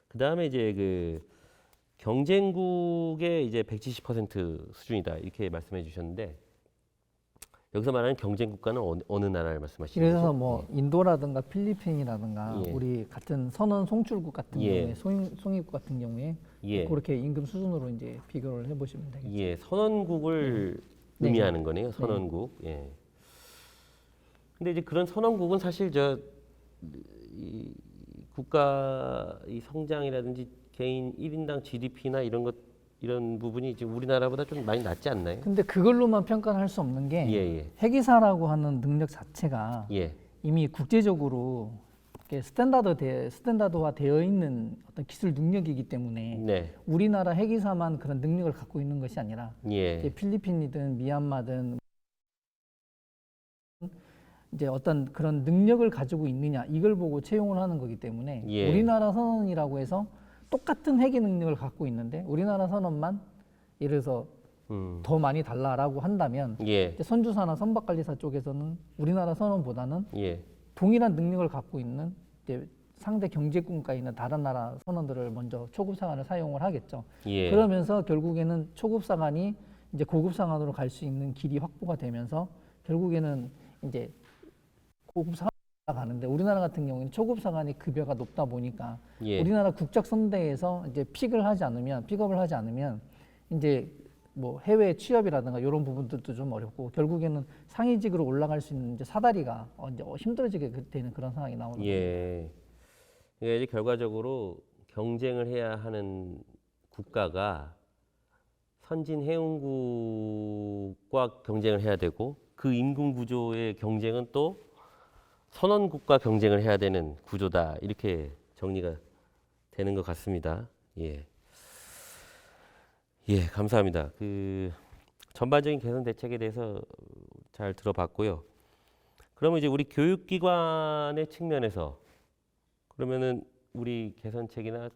그 다음에 이제 경쟁국의 이제 170% 수준이다 이렇게 말씀해 주셨는데 여기서 말하는 경쟁 국가는 어느 나라를 말씀하시는 거죠? 그래서 뭐 인도라든가 필리핀이라든가 예. 우리 같은 선원 송출국 같은 예. 경우에 송입국 같은 경우에 예. 그렇게 임금 수준으로 이제 비교를 해보시면 되겠죠. 예, 선언국을 네. 의미하는 거네요. 선언국. 예. 근데 이제 그런 선언국은 사실 이 국가 이 성장이라든지 개인 1인당 GDP나 이런 부분이 지금 우리나라보다 좀 많이 낮지 않나요? 근데 그걸로만 평가를 할 수 없는 게 예, 핵이사라고 하는 능력 자체가 예. 예. 이미 국제적으로 이렇게 스탠다드화 되어 있는 어떤 기술 능력이기 때문에 네. 우리나라 핵이사만 그런 능력을 갖고 있는 것이 아니라 예. 이제 필리핀이든 미얀마든 이제 어떤 그런 능력을 가지고 있느냐 이걸 보고 채용을 하는 거기 때문에 예. 우리나라 선언이라고 해서 똑같은 핵의 능력을 갖고 있는데 우리나라 선언만 예를 들어서 더 많이 달라라고 한다면 예. 이제 선주사나 선박관리사 쪽에서는 우리나라 선언보다는 예. 동일한 능력을 갖고 있는 이제 상대 경제국가에 있는 다른 나라 선원들을 먼저 초급 상한을 사용을 하겠죠. 예. 그러면서 결국에는 초급 상한이 이제 고급 상한으로 갈 수 있는 길이 확보가 되면서 결국에는 이제 고급 상한으로 가는데 우리나라 같은 경우에는 초급 상한의 급여가 높다 보니까 예. 우리나라 국적 선대에서 이제 픽업을 하지 않으면 이제 뭐 해외 취업이라든가 이런 부분들도 좀 어렵고 결국에는 상위직으로 올라갈 수 있는 이제 사다리가 이제 힘들어지게 되는 그런 상황이 나오는 거예요. 예. 그러니까 이제 결과적으로 경쟁을 해야 하는 국가가 선진 해운국과 경쟁을 해야 되고 그 인구 구조의 경쟁은 또 선원국과 경쟁을 해야 되는 구조다. 이렇게 정리가 되는 것 같습니다. 예. 예, 감사합니다. 그 전반적인 개선 대책에 대해서 잘 들어봤고요. 그러면 이제 우리 교육기관의 측면에서 그러면은 우리 개선책이나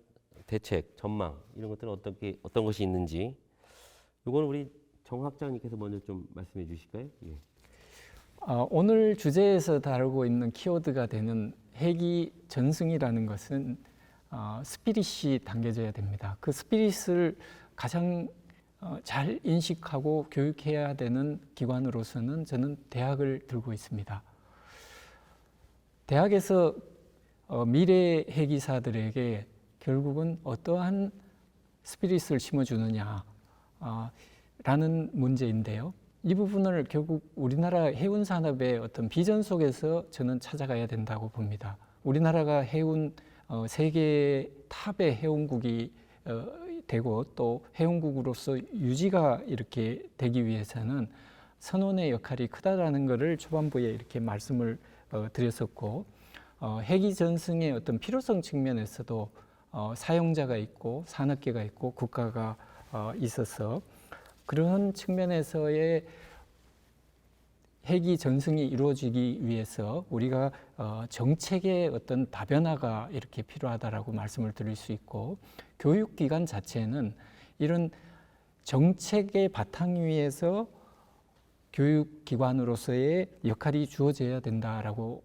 대책, 전망 이런 것들은 어떤 것이 있는지 이거는 우리 정 학장님께서 먼저 좀 말씀해 주실까요? 예. 오늘 주제에서 다루고 있는 키워드가 되는 핵이 전승이라는 것은 스피릿이 담겨져야 됩니다. 그 스피릿을 가장 잘 인식하고 교육해야 되는 기관으로서는 저는 대학을 들고 있습니다. 대학에서 미래 핵이사들에게 결국은 어떠한 스피릿을 심어주느냐 라는 문제인데요. 이 부분을 결국 우리나라 해운 산업의 어떤 비전 속에서 저는 찾아가야 된다고 봅니다. 우리나라가 해운 세계 탑의 해운국이 되고 또 해운국으로서 유지가 이렇게 되기 위해서는 선원의 역할이 크다라는 것을 초반부에 이렇게 말씀을 드렸었고 핵이 전승의 어떤 필요성 측면에서도 사용자가 있고 산업계가 있고 국가가 있어서 그런 측면에서의 핵이 전승이 이루어지기 위해서 우리가 정책의 어떤 다변화가 이렇게 필요하다라고 말씀을 드릴 수 있고 교육기관 자체는 이런 정책의 바탕 위에서 교육기관으로서의 역할이 주어져야 된다라고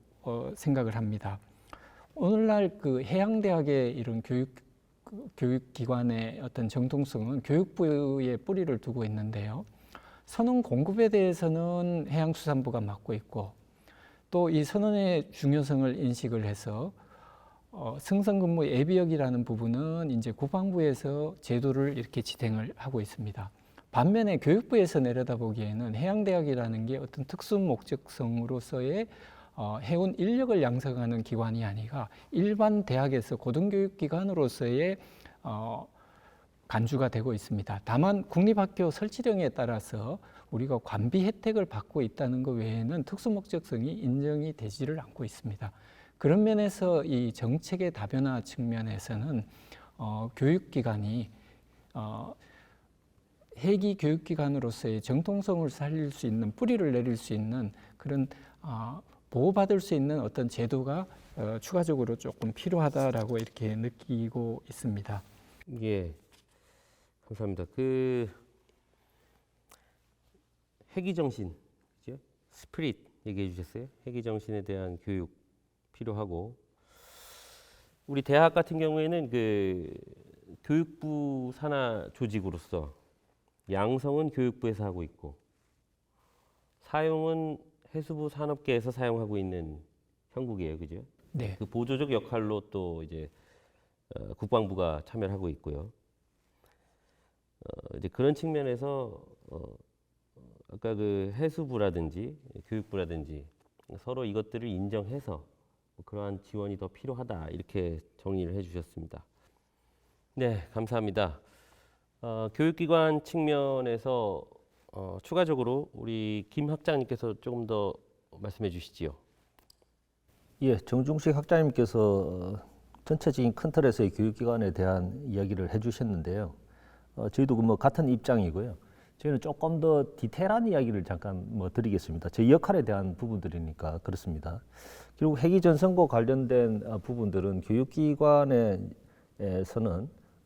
생각을 합니다. 오늘날 그 해양대학의 이런 교육기관의 어떤 정통성은 교육부에 뿌리를 두고 있는데요. 선원 공급에 대해서는 해양수산부가 맡고 있고 또 이 선원의 중요성을 인식을 해서 승선근무 예비역이라는 부분은 이제 국방부에서 제도를 이렇게 지탱을 하고 있습니다. 반면에 교육부에서 내려다보기에는 해양대학이라는 게 어떤 특수 목적성으로서의 해운 인력을 양성하는 기관이 아니라 일반 대학에서 고등교육기관으로서의 간주가 되고 있습니다. 다만 국립학교 설치령에 따라서 우리가 관비 혜택을 받고 있다는 것 외에는 특수목적성이 인정이 되지를 않고 있습니다. 그런 면에서 이 정책의 다변화 측면에서는 교육기관이 핵이 교육기관으로서의 정통성을 살릴 수 있는 뿌리를 내릴 수 있는 그런 보호받을 수 있는 어떤 제도가 추가적으로 조금 필요하다라고 이렇게 느끼고 있습니다. 예, 감사합니다. 그 회기 정신, 그죠? 스피릿 얘기해 주셨어요. 회기 정신에 대한 교육 필요하고 우리 대학 같은 경우에는 그 교육부 산하 조직으로서 양성은 교육부에서 하고 있고 사용은 해수부 산업계에서 사용하고 있는 형국이에요, 그죠? 네. 그 보조적 역할로 또 이제 국방부가 참여를 하고 있고요. 이제 그런 측면에서 아까 그 해수부라든지 교육부라든지 서로 이것들을 인정해서 그러한 지원이 더 필요하다 이렇게 정리를 해주셨습니다. 네, 감사합니다. 교육기관 측면에서 추가적으로 우리 김 학장님께서 조금 더 말씀해 주시지요. 예, 정중식 학장님께서 전체적인 큰 틀에서의 교육기관에 대한 이야기를 해주셨는데요. 저희도 뭐 같은 입장이고요. 저희는 조금 더 디테일한 이야기를 잠깐 드리겠습니다. 저희 역할에 대한 부분들이니까 그렇습니다. 결국 회기전선고 관련된 부분들은 교육기관에서는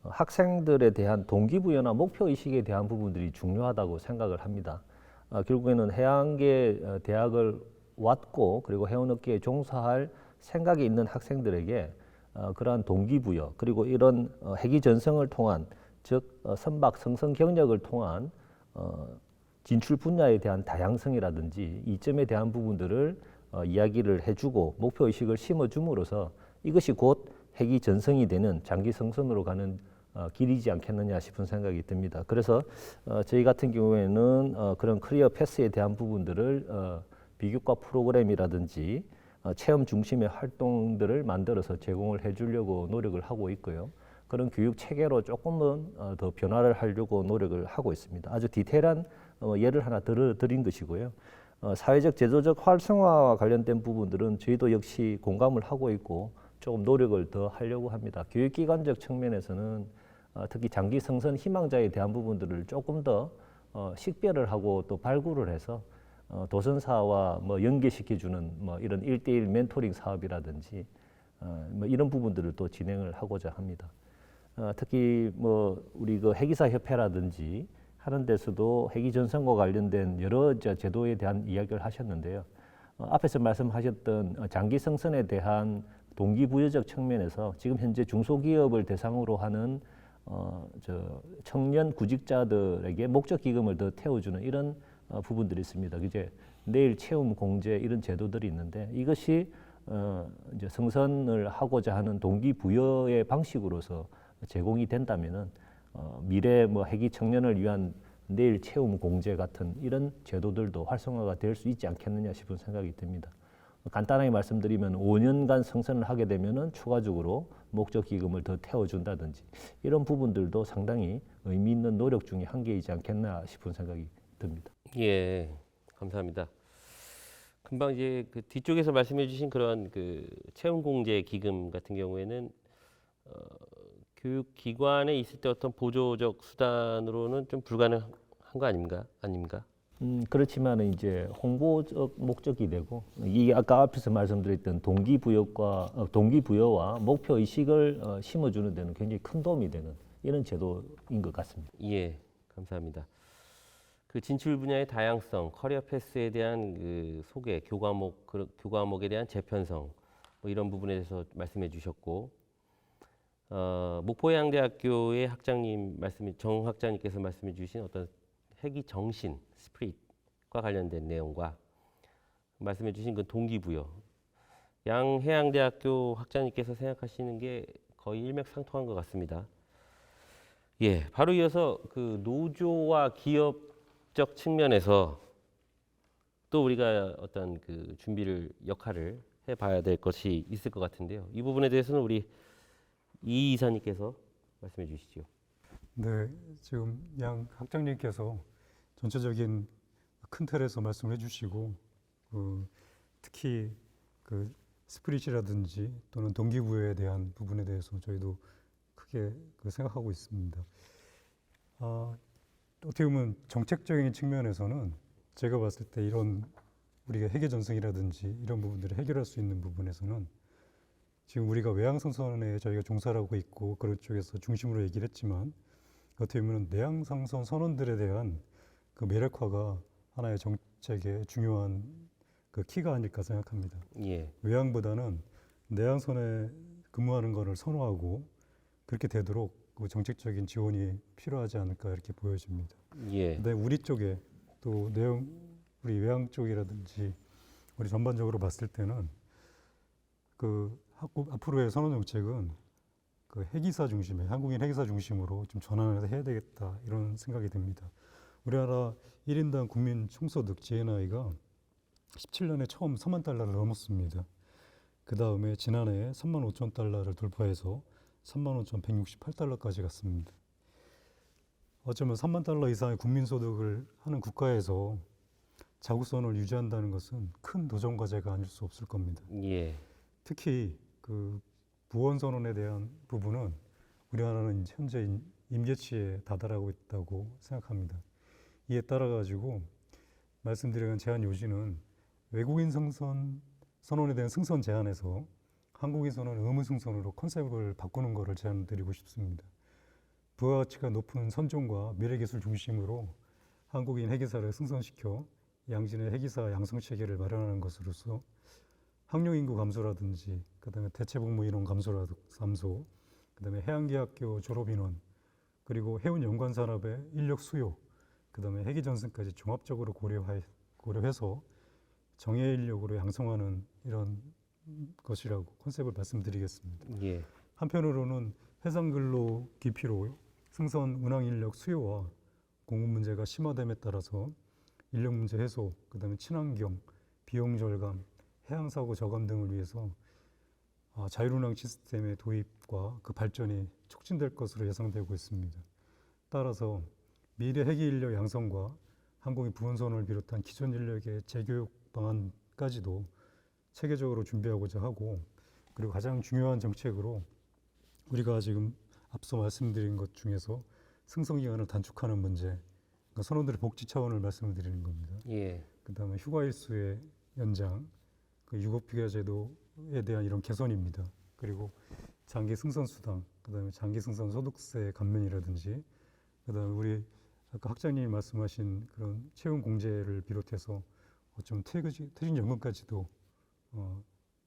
학생들에 대한 동기부여나 목표의식에 대한 부분들이 중요하다고 생각을 합니다. 결국에는 해양계 대학을 왔고 그리고 해운업계에 종사할 생각이 있는 학생들에게 그러한 동기부여 그리고 이런 회기전성을 통한 즉 선박 성성 경력을 통한 진출 분야에 대한 다양성이라든지 이점에 대한 부분들을 이야기를 해주고 목표의식을 심어줌으로써 이것이 곧 회기 전성이 되는 장기 성선으로 가는 길이지 않겠느냐 싶은 생각이 듭니다. 그래서 저희 같은 경우에는 그런 커리어 패스에 대한 부분들을 비교과 프로그램이라든지 체험 중심의 활동들을 만들어서 제공을 해주려고 노력을 하고 있고요. 그런 교육 체계로 조금은 더 변화를 하려고 노력을 하고 있습니다. 아주 디테일한 예를 하나 드린 것이고요. 사회적 제도적 활성화와 관련된 부분들은 저희도 역시 공감을 하고 있고 조금 노력을 더 하려고 합니다. 교육기관적 측면에서는 특히 장기 성선 희망자에 대한 부분들을 조금 더 식별을 하고 또 발굴을 해서 도선사와 연계시켜주는 이런 1대1 멘토링 사업이라든지 이런 부분들을 또 진행을 하고자 합니다. 특히 우리 그 회기사 협회라든지 하는 데서도 회기전선과 관련된 여러 제도에 대한 이야기를 하셨는데요. 앞에서 말씀하셨던 장기 성선에 대한 동기부여적 측면에서 지금 현재 중소기업을 대상으로 하는 청년 구직자들에게 목적 기금을 더 태워주는 이런 부분들이 있습니다. 이제 내일 채움 공제 이런 제도들이 있는데 이것이 이제 성선을 하고자 하는 동기부여의 방식으로서 제공이 된다면은 미래 회기 청년을 위한 내일 채움 공제 같은 이런 제도들도 활성화가 될 수 있지 않겠느냐 싶은 생각이 듭니다. 간단하게 말씀드리면 5년간 성선을 하게 되면은 추가적으로 목적 기금을 더 태워준다든지 이런 부분들도 상당히 의미 있는 노력 중에 한 개이지 않겠나 싶은 생각이 듭니다. 예, 감사합니다. 금방 이제 그 뒤쪽에서 말씀해주신 그런 그 채용공제 기금 같은 경우에는 교육기관에 있을 때 어떤 보조적 수단으로는 좀 불가능한 거 아닙니까? 그렇지만 이제 홍보적 목적이 되고 이게 아까 앞에서 말씀드렸던 동기부여와 목표 의식을 심어주는 데는 굉장히 큰 도움이 되는 이런 제도인 것 같습니다. 예, 감사합니다. 그 진출 분야의 다양성, 커리어 패스에 대한 그 소개, 교과목에 대한 재편성 이런 부분에 대해서 말씀해 주셨고 목포해양대학교의 정 학장님께서 말씀해 주신 어떤 회기 정신, 스피릿과 관련된 내용과 말씀해 주신 그 동기부여 양해양대학교 학장님께서 생각하시는 게 거의 일맥상통한 것 같습니다. 예, 바로 이어서 그 노조와 기업적 측면에서 또 우리가 어떤 그 역할을 해봐야 될 것이 있을 것 같은데요. 이 부분에 대해서는 우리 이 이사님께서 말씀해 주시죠. 네, 지금 양 학장님께서 전체적인 큰 틀에서 말씀을 해주시고 특히 그 스피릿이라든지 또는 동기부여에 대한 부분에 대해서 저희도 크게 생각하고 있습니다. 어떻게 보면 정책적인 측면에서는 제가 봤을 때 이런 우리가 회계전성이라든지 이런 부분들을 해결할 수 있는 부분에서는 지금 우리가 외항성선에 저희가 종사를 하고 있고 그런 쪽에서 중심으로 얘기를 했지만 어떻게 보면 내항성선 선원들에 대한 그 매력화가 하나의 정책의 중요한 그 키가 아닐까 생각합니다. 예. 외항보다는 내항선에 근무하는 것을 선호하고 그렇게 되도록 그 정책적인 지원이 필요하지 않을까 이렇게 보여집니다. 예. 근데 우리 쪽에 또 우리 외항 쪽이라든지 우리 전반적으로 봤을 때는 앞으로의 선언 정책은 그 해기사 중심의 한국인 해기사 중심으로 좀 전환을 해야 되겠다 이런 생각이 듭니다. 우리나라 1인당 국민 총소득 GNI가 17년에 처음 3만 달러를 넘었습니다. 그 다음에 지난해 3만 5천 달러를 돌파해서 3만 5,168달러까지 갔습니다. 어쩌면 3만 달러 이상의 국민소득을 하는 국가에서 자국선을 유지한다는 것은 큰 도전 과제가 아닐 수 없을 겁니다. 예. 특히 그 부원선언에 대한 부분은 우리나라는 현재 임계치에 다다르고 있다고 생각합니다. 이에 따라 가지고 말씀드린 제한 요지는 외국인 선언에 대한 승선 제한에서 한국인 선언 의무 승선으로 컨셉을 바꾸는 것을 제안드리고 싶습니다. 부가가치가 높은 선종과 미래기술 중심으로 한국인 해기사를 승선시켜 양진의 해기사 양성 체계를 마련하는 것으로서 학령 인구 감소라든지 그다음에 대체복무 인원 감소, 그다음에 해양기학교 졸업 인원, 그리고 해운 연관 산업의 인력 수요, 그다음에 해기 전승까지 종합적으로 고려해서 정예 인력으로 양성하는 이런 것이라고 컨셉을 말씀드리겠습니다. 예. 한편으로는 해상 근로 기피로 승선 운항 인력 수요와 공급 문제가 심화됨에 따라서 인력 문제 해소, 그다음에 친환경, 비용 절감, 해양 사고 저감 등을 위해서 자율운항 시스템의 도입과 그 발전이 촉진될 것으로 예상되고 있습니다. 따라서 미래 해기 인력 양성과 항공의 부원선을 비롯한 기존 인력의 재교육 방안까지도 체계적으로 준비하고자 하고, 그리고 가장 중요한 정책으로 우리가 지금 앞서 말씀드린 것 중에서 승선 기간을 단축하는 문제, 그러니까 선원들의 복지 차원을 말씀을 드리는 겁니다. 예. 그다음에 휴가 일수의 연장, 그 유급휴가 제도에 대한 이런 개선입니다. 그리고 장기 승선 수당, 그다음에 장기 승선 소득세 감면이라든지, 그다음에 우리 아까 학장님이 말씀하신 그런 채용 공제를 비롯해서 좀 퇴직연금까지도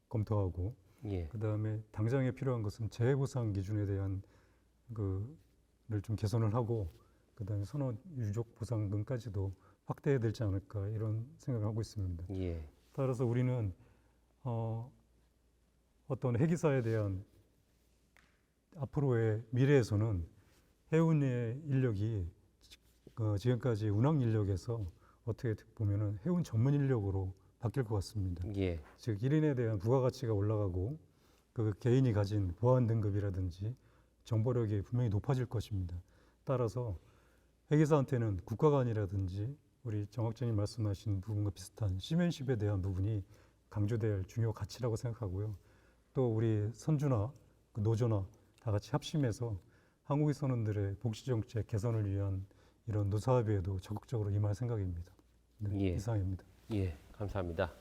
검토하고, 예. 그다음에 당장에 필요한 것은 재해보상 기준에 대한 그를 좀 개선을 하고, 그다음에 선원 유족 보상금까지도 확대해야 되지 않을까 이런 생각을 하고 있습니다. 예. 따라서 우리는 어떤 해기사에 대한 앞으로의 미래에서는 해운의 인력이 지금까지 운항 인력에서 어떻게 보면은 해운 전문 인력으로 바뀔 것 같습니다. 예. 즉 1인에 대한 부가가치가 올라가고 그 개인이 가진 보안 등급이라든지 정보력이 분명히 높아질 것입니다. 따라서 해기사한테는 국가관이라든지 우리 정학장님 말씀하신 부분과 비슷한 시맨십에 대한 부분이 강조될 중요 가치라고 생각하고요. 또 우리 선주나 노조나 다 같이 합심해서 한국인 선원들의 복지 정책 개선을 위한 이런 노사합의에도 적극적으로 임할 생각입니다. 네, 예. 이상입니다. 예, 감사합니다.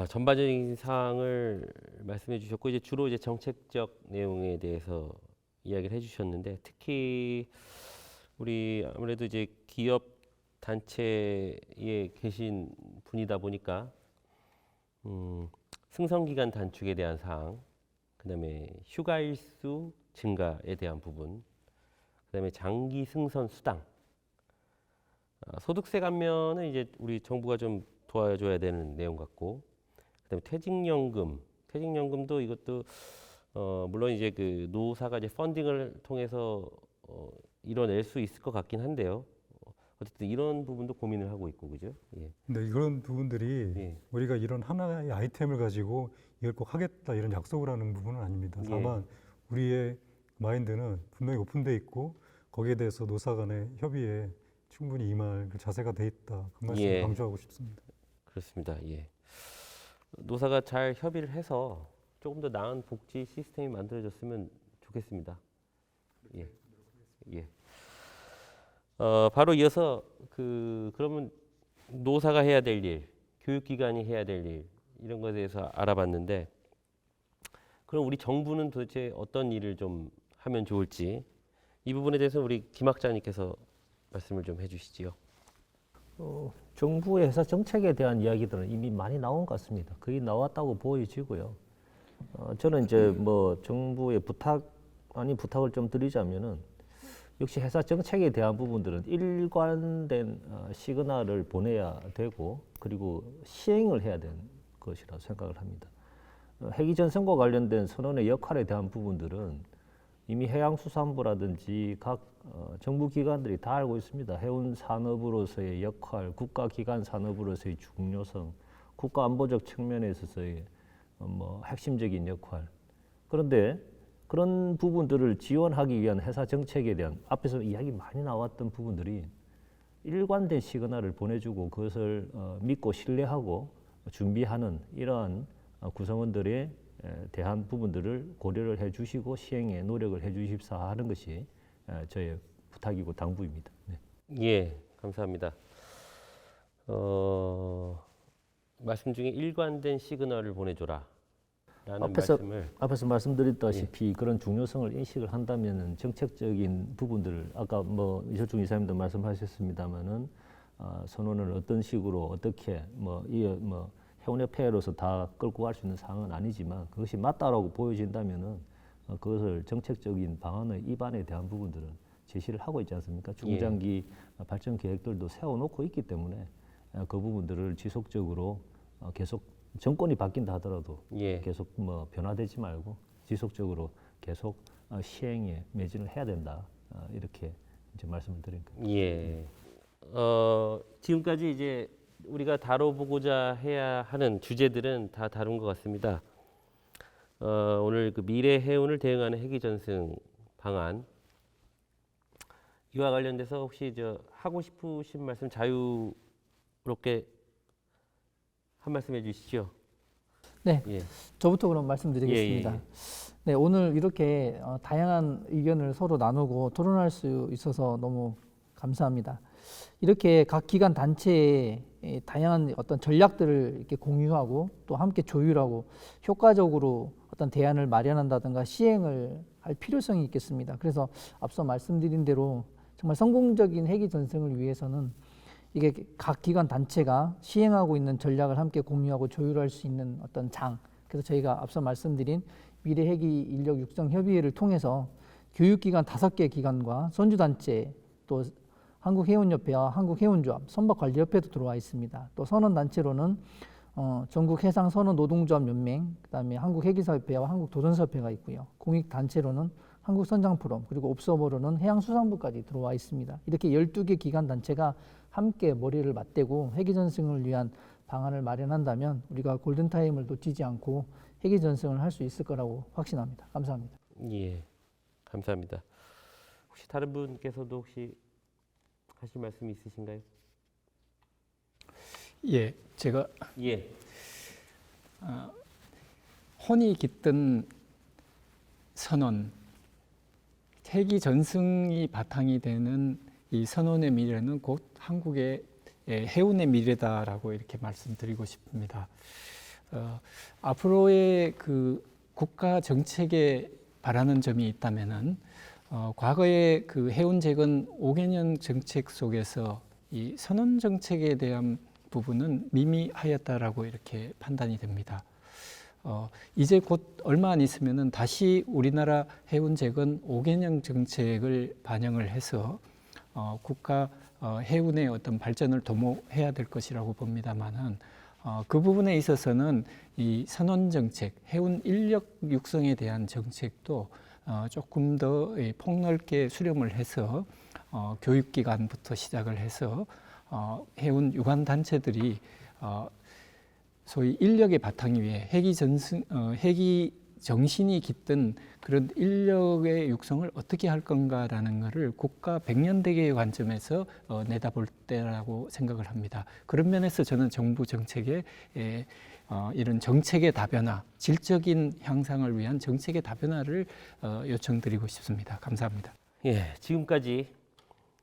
전반적인 사항을 말씀해 주셨고, 이제 주로 이제 정책적 내용에 대해서 이야기를 해주셨는데, 특히 우리 아무래도 이제 기업 단체에 계신 분이다 보니까 승선 기간 단축에 대한 사항, 그다음에 휴가 일수 증가에 대한 부분, 그다음에 장기 승선 수당, 소득세 감면은 이제 우리 정부가 좀 도와줘야 되는 내용 같고, 그다음에 퇴직연금도 이것도 물론 이제 그 노사가 이제 펀딩을 통해서 이뤄낼 수 있을 것 같긴 한데요. 어쨌든 이런 부분도 고민을 하고 있고, 그죠? 예. 근데 이런 부분들이 예. 우리가 이런 하나의 아이템을 가지고 이걸 꼭 하겠다 이런 약속을 하는 부분은 아닙니다. 다만 우리의 마인드는 분명히 오픈돼 있고 거기에 대해서 노사 간의 협의에 충분히 임할 그 자세가 돼 있다. 그 말씀 예. 강조하고 싶습니다. 그렇습니다. 예. 노사가 잘 협의를 해서 조금 더 나은 복지 시스템이 만들어졌으면 좋겠습니다. 예. 예. 바로 이어서 그러면 노사가 해야 될 일, 교육기관이 해야 될 일, 이런 것에 대해서 알아봤는데, 그럼 우리 정부는 도대체 어떤 일을 좀 하면 좋을지, 이 부분에 대해서 우리 김 학장님께서 말씀을 좀 해주시지요. 정부의 회사 정책에 대한 이야기들은 이미 많이 나온 것 같습니다. 거의 나왔다고 보여지고요. 저는 이제 뭐 정부의 부탁을 좀 드리자면은 역시 회사 정책에 대한 부분들은 일관된 시그널을 보내야 되고 그리고 시행을 해야 되는 것이라고 생각을 합니다. 해기전선과 관련된 선언의 역할에 대한 부분들은 이미 해양수산부라든지 각 정부 기관들이 다 알고 있습니다. 해운 산업으로서의 역할, 국가기관 산업으로서의 중요성, 국가안보적 측면에 있어서의 핵심적인 역할. 그런데 그런 부분들을 지원하기 위한 회사 정책에 대한 앞에서 이야기 많이 나왔던 부분들이 일관된 시그널을 보내주고 그것을 믿고 신뢰하고 준비하는 이러한 구성원들에 대한 부분들을 고려를 해주시고 시행에 노력을 해주십사 하는 것이 저의 부탁이고 당부입니다. 네. 예, 감사합니다. 말씀 중에 일관된 시그널을 보내줘라 라는 말씀을 앞에서 말씀드렸다시피 그런 중요성을 인식을 한다면은 정책적인 부분들을 아까 이철중 이사님도 말씀하셨습니다만은 선언을 어떤 식으로 어떻게 해운협회로서 다 끌고 갈 수 있는 상황은 아니지만 그것이 맞다라고 보여진다면은 그것을 정책적인 방안의 입안에 대한 부분들은 제시를 하고 있지 않습니까? 중장기 발전 계획들도 세워놓고 있기 때문에 그 부분들을 지속적으로 계속 정권이 바뀐다 하더라도 계속 변화되지 말고 지속적으로 계속 시행에 매진을 해야 된다 이렇게 이제 말씀을 드린 겁니다. 예. 지금까지 이제 우리가 다뤄보고자 해야 하는 주제들은 다 다룬 것 같습니다. 오늘 그 미래 해운을 대응하는 해기전승 방안 이와 관련돼서 혹시 하고 싶으신 말씀 자유롭게 한 말씀 해주시죠. 네, 예. 저부터 그럼 말씀드리겠습니다. 예. 네, 오늘 이렇게 다양한 의견을 서로 나누고 토론할 수 있어서 너무 감사합니다. 이렇게 각 기관 단체의 다양한 어떤 전략들을 이렇게 공유하고 또 함께 조율하고 효과적으로 어떤 대안을 마련한다든가 시행을 할 필요성이 있겠습니다. 그래서 앞서 말씀드린 대로 정말 성공적인 해기 전승을 위해서는 이게 각 기관 단체가 시행하고 있는 전략을 함께 공유하고 조율할 수 있는 어떤 장. 그래서 저희가 앞서 말씀드린 미래 해기 인력 육성 협의회를 통해서 교육기관 5개 기관과 선주단체 또 한국해운협회와 한국해운조합, 선박관리협회도 들어와 있습니다. 또 선원단체로는 전국해상선원노동조합연맹, 그다음에 한국해기사협회와 한국도전사협회가 있고요. 공익단체로는 한국선장포럼, 그리고 옵서버로는 해양수산부까지 들어와 있습니다. 이렇게 12개 기관 단체가 함께 머리를 맞대고 해기전승을 위한 방안을 마련한다면 우리가 골든타임을 놓치지 않고 해기전승을 할 수 있을 거라고 확신합니다. 감사합니다. 예, 감사합니다. 혹시 다른 분께서도 혹시 하실 말씀이 있으신가요? 예, 제가 예. 혼이 깃든 선언, 해기 전승이 바탕이 되는 이 선언의 미래는 곧 한국의 해운의 미래다라고 이렇게 말씀드리고 싶습니다. 앞으로의 그 국가 정책에 바라는 점이 있다면은 과거의 그 해운재건 5개년 정책 속에서 이 선원 정책에 대한 부분은 미미하였다라고 이렇게 판단이 됩니다. 이제 곧 얼마 안 있으면은 다시 우리나라 해운재건 5개년 정책을 반영을 해서 국가 해운의 어떤 발전을 도모해야 될 것이라고 봅니다만은 그 부분에 있어서는 이 선원 정책, 해운 인력 육성에 대한 정책도 조금 더 폭넓게 수렴을 해서 교육기관부터 시작을 해서 해운 유관 단체들이 소위 인력의 바탕 위에 해기 정신이 깃든 그런 인력의 육성을 어떻게 할 건가라는 것을 국가 100년대계의 관점에서 내다볼 때라고 생각을 합니다. 그런 면에서 저는 정부 정책의 이런 정책의 다변화, 질적인 향상을 위한 정책의 다변화를 요청드리고 싶습니다. 감사합니다. 예, 지금까지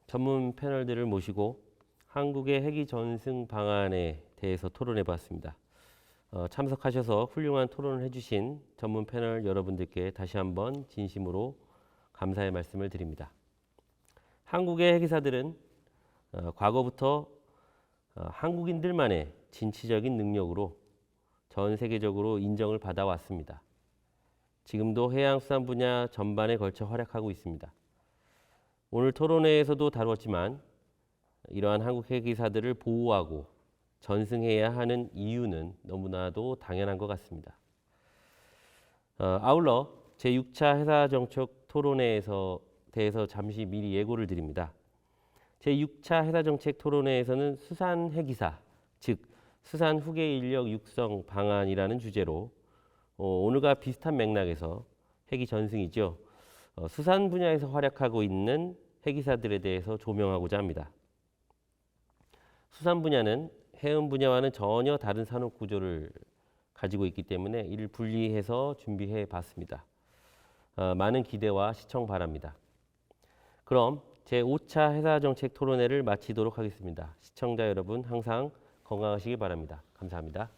전문 패널들을 모시고 한국의 해기 전승 방안에 대해서 토론해 봤습니다. 참석하셔서 훌륭한 토론을 해주신 전문 패널 여러분들께 다시 한번 진심으로 감사의 말씀을 드립니다. 한국의 해기사들은 과거부터 한국인들만의 진취적인 능력으로 전 세계적으로 인정을 받아왔습니다. 지금도 해양수산 분야 전반에 걸쳐 활약하고 있습니다. 오늘 토론회에서도 다뤘지만 이러한 한국 해기사들을 보호하고 전승해야 하는 이유는 너무나도 당연한 것 같습니다. 아울러 제6차 해사정책 토론회에서 대해서 잠시 미리 예고를 드립니다. 제6차 해사정책 토론회에서는 수산 해기사, 즉 수산 후계 인력 육성 방안이라는 주제로 오늘과 비슷한 맥락에서 해기 전승이죠. 수산 분야에서 활약하고 있는 해기사들에 대해서 조명하고자 합니다. 수산 분야는 해운 분야와는 전혀 다른 산업 구조를 가지고 있기 때문에 이를 분리해서 준비해 봤습니다. 많은 기대와 시청 바랍니다. 그럼 제5차 해사정책 토론회를 마치도록 하겠습니다. 시청자 여러분 항상 건강하시기 바랍니다. 감사합니다.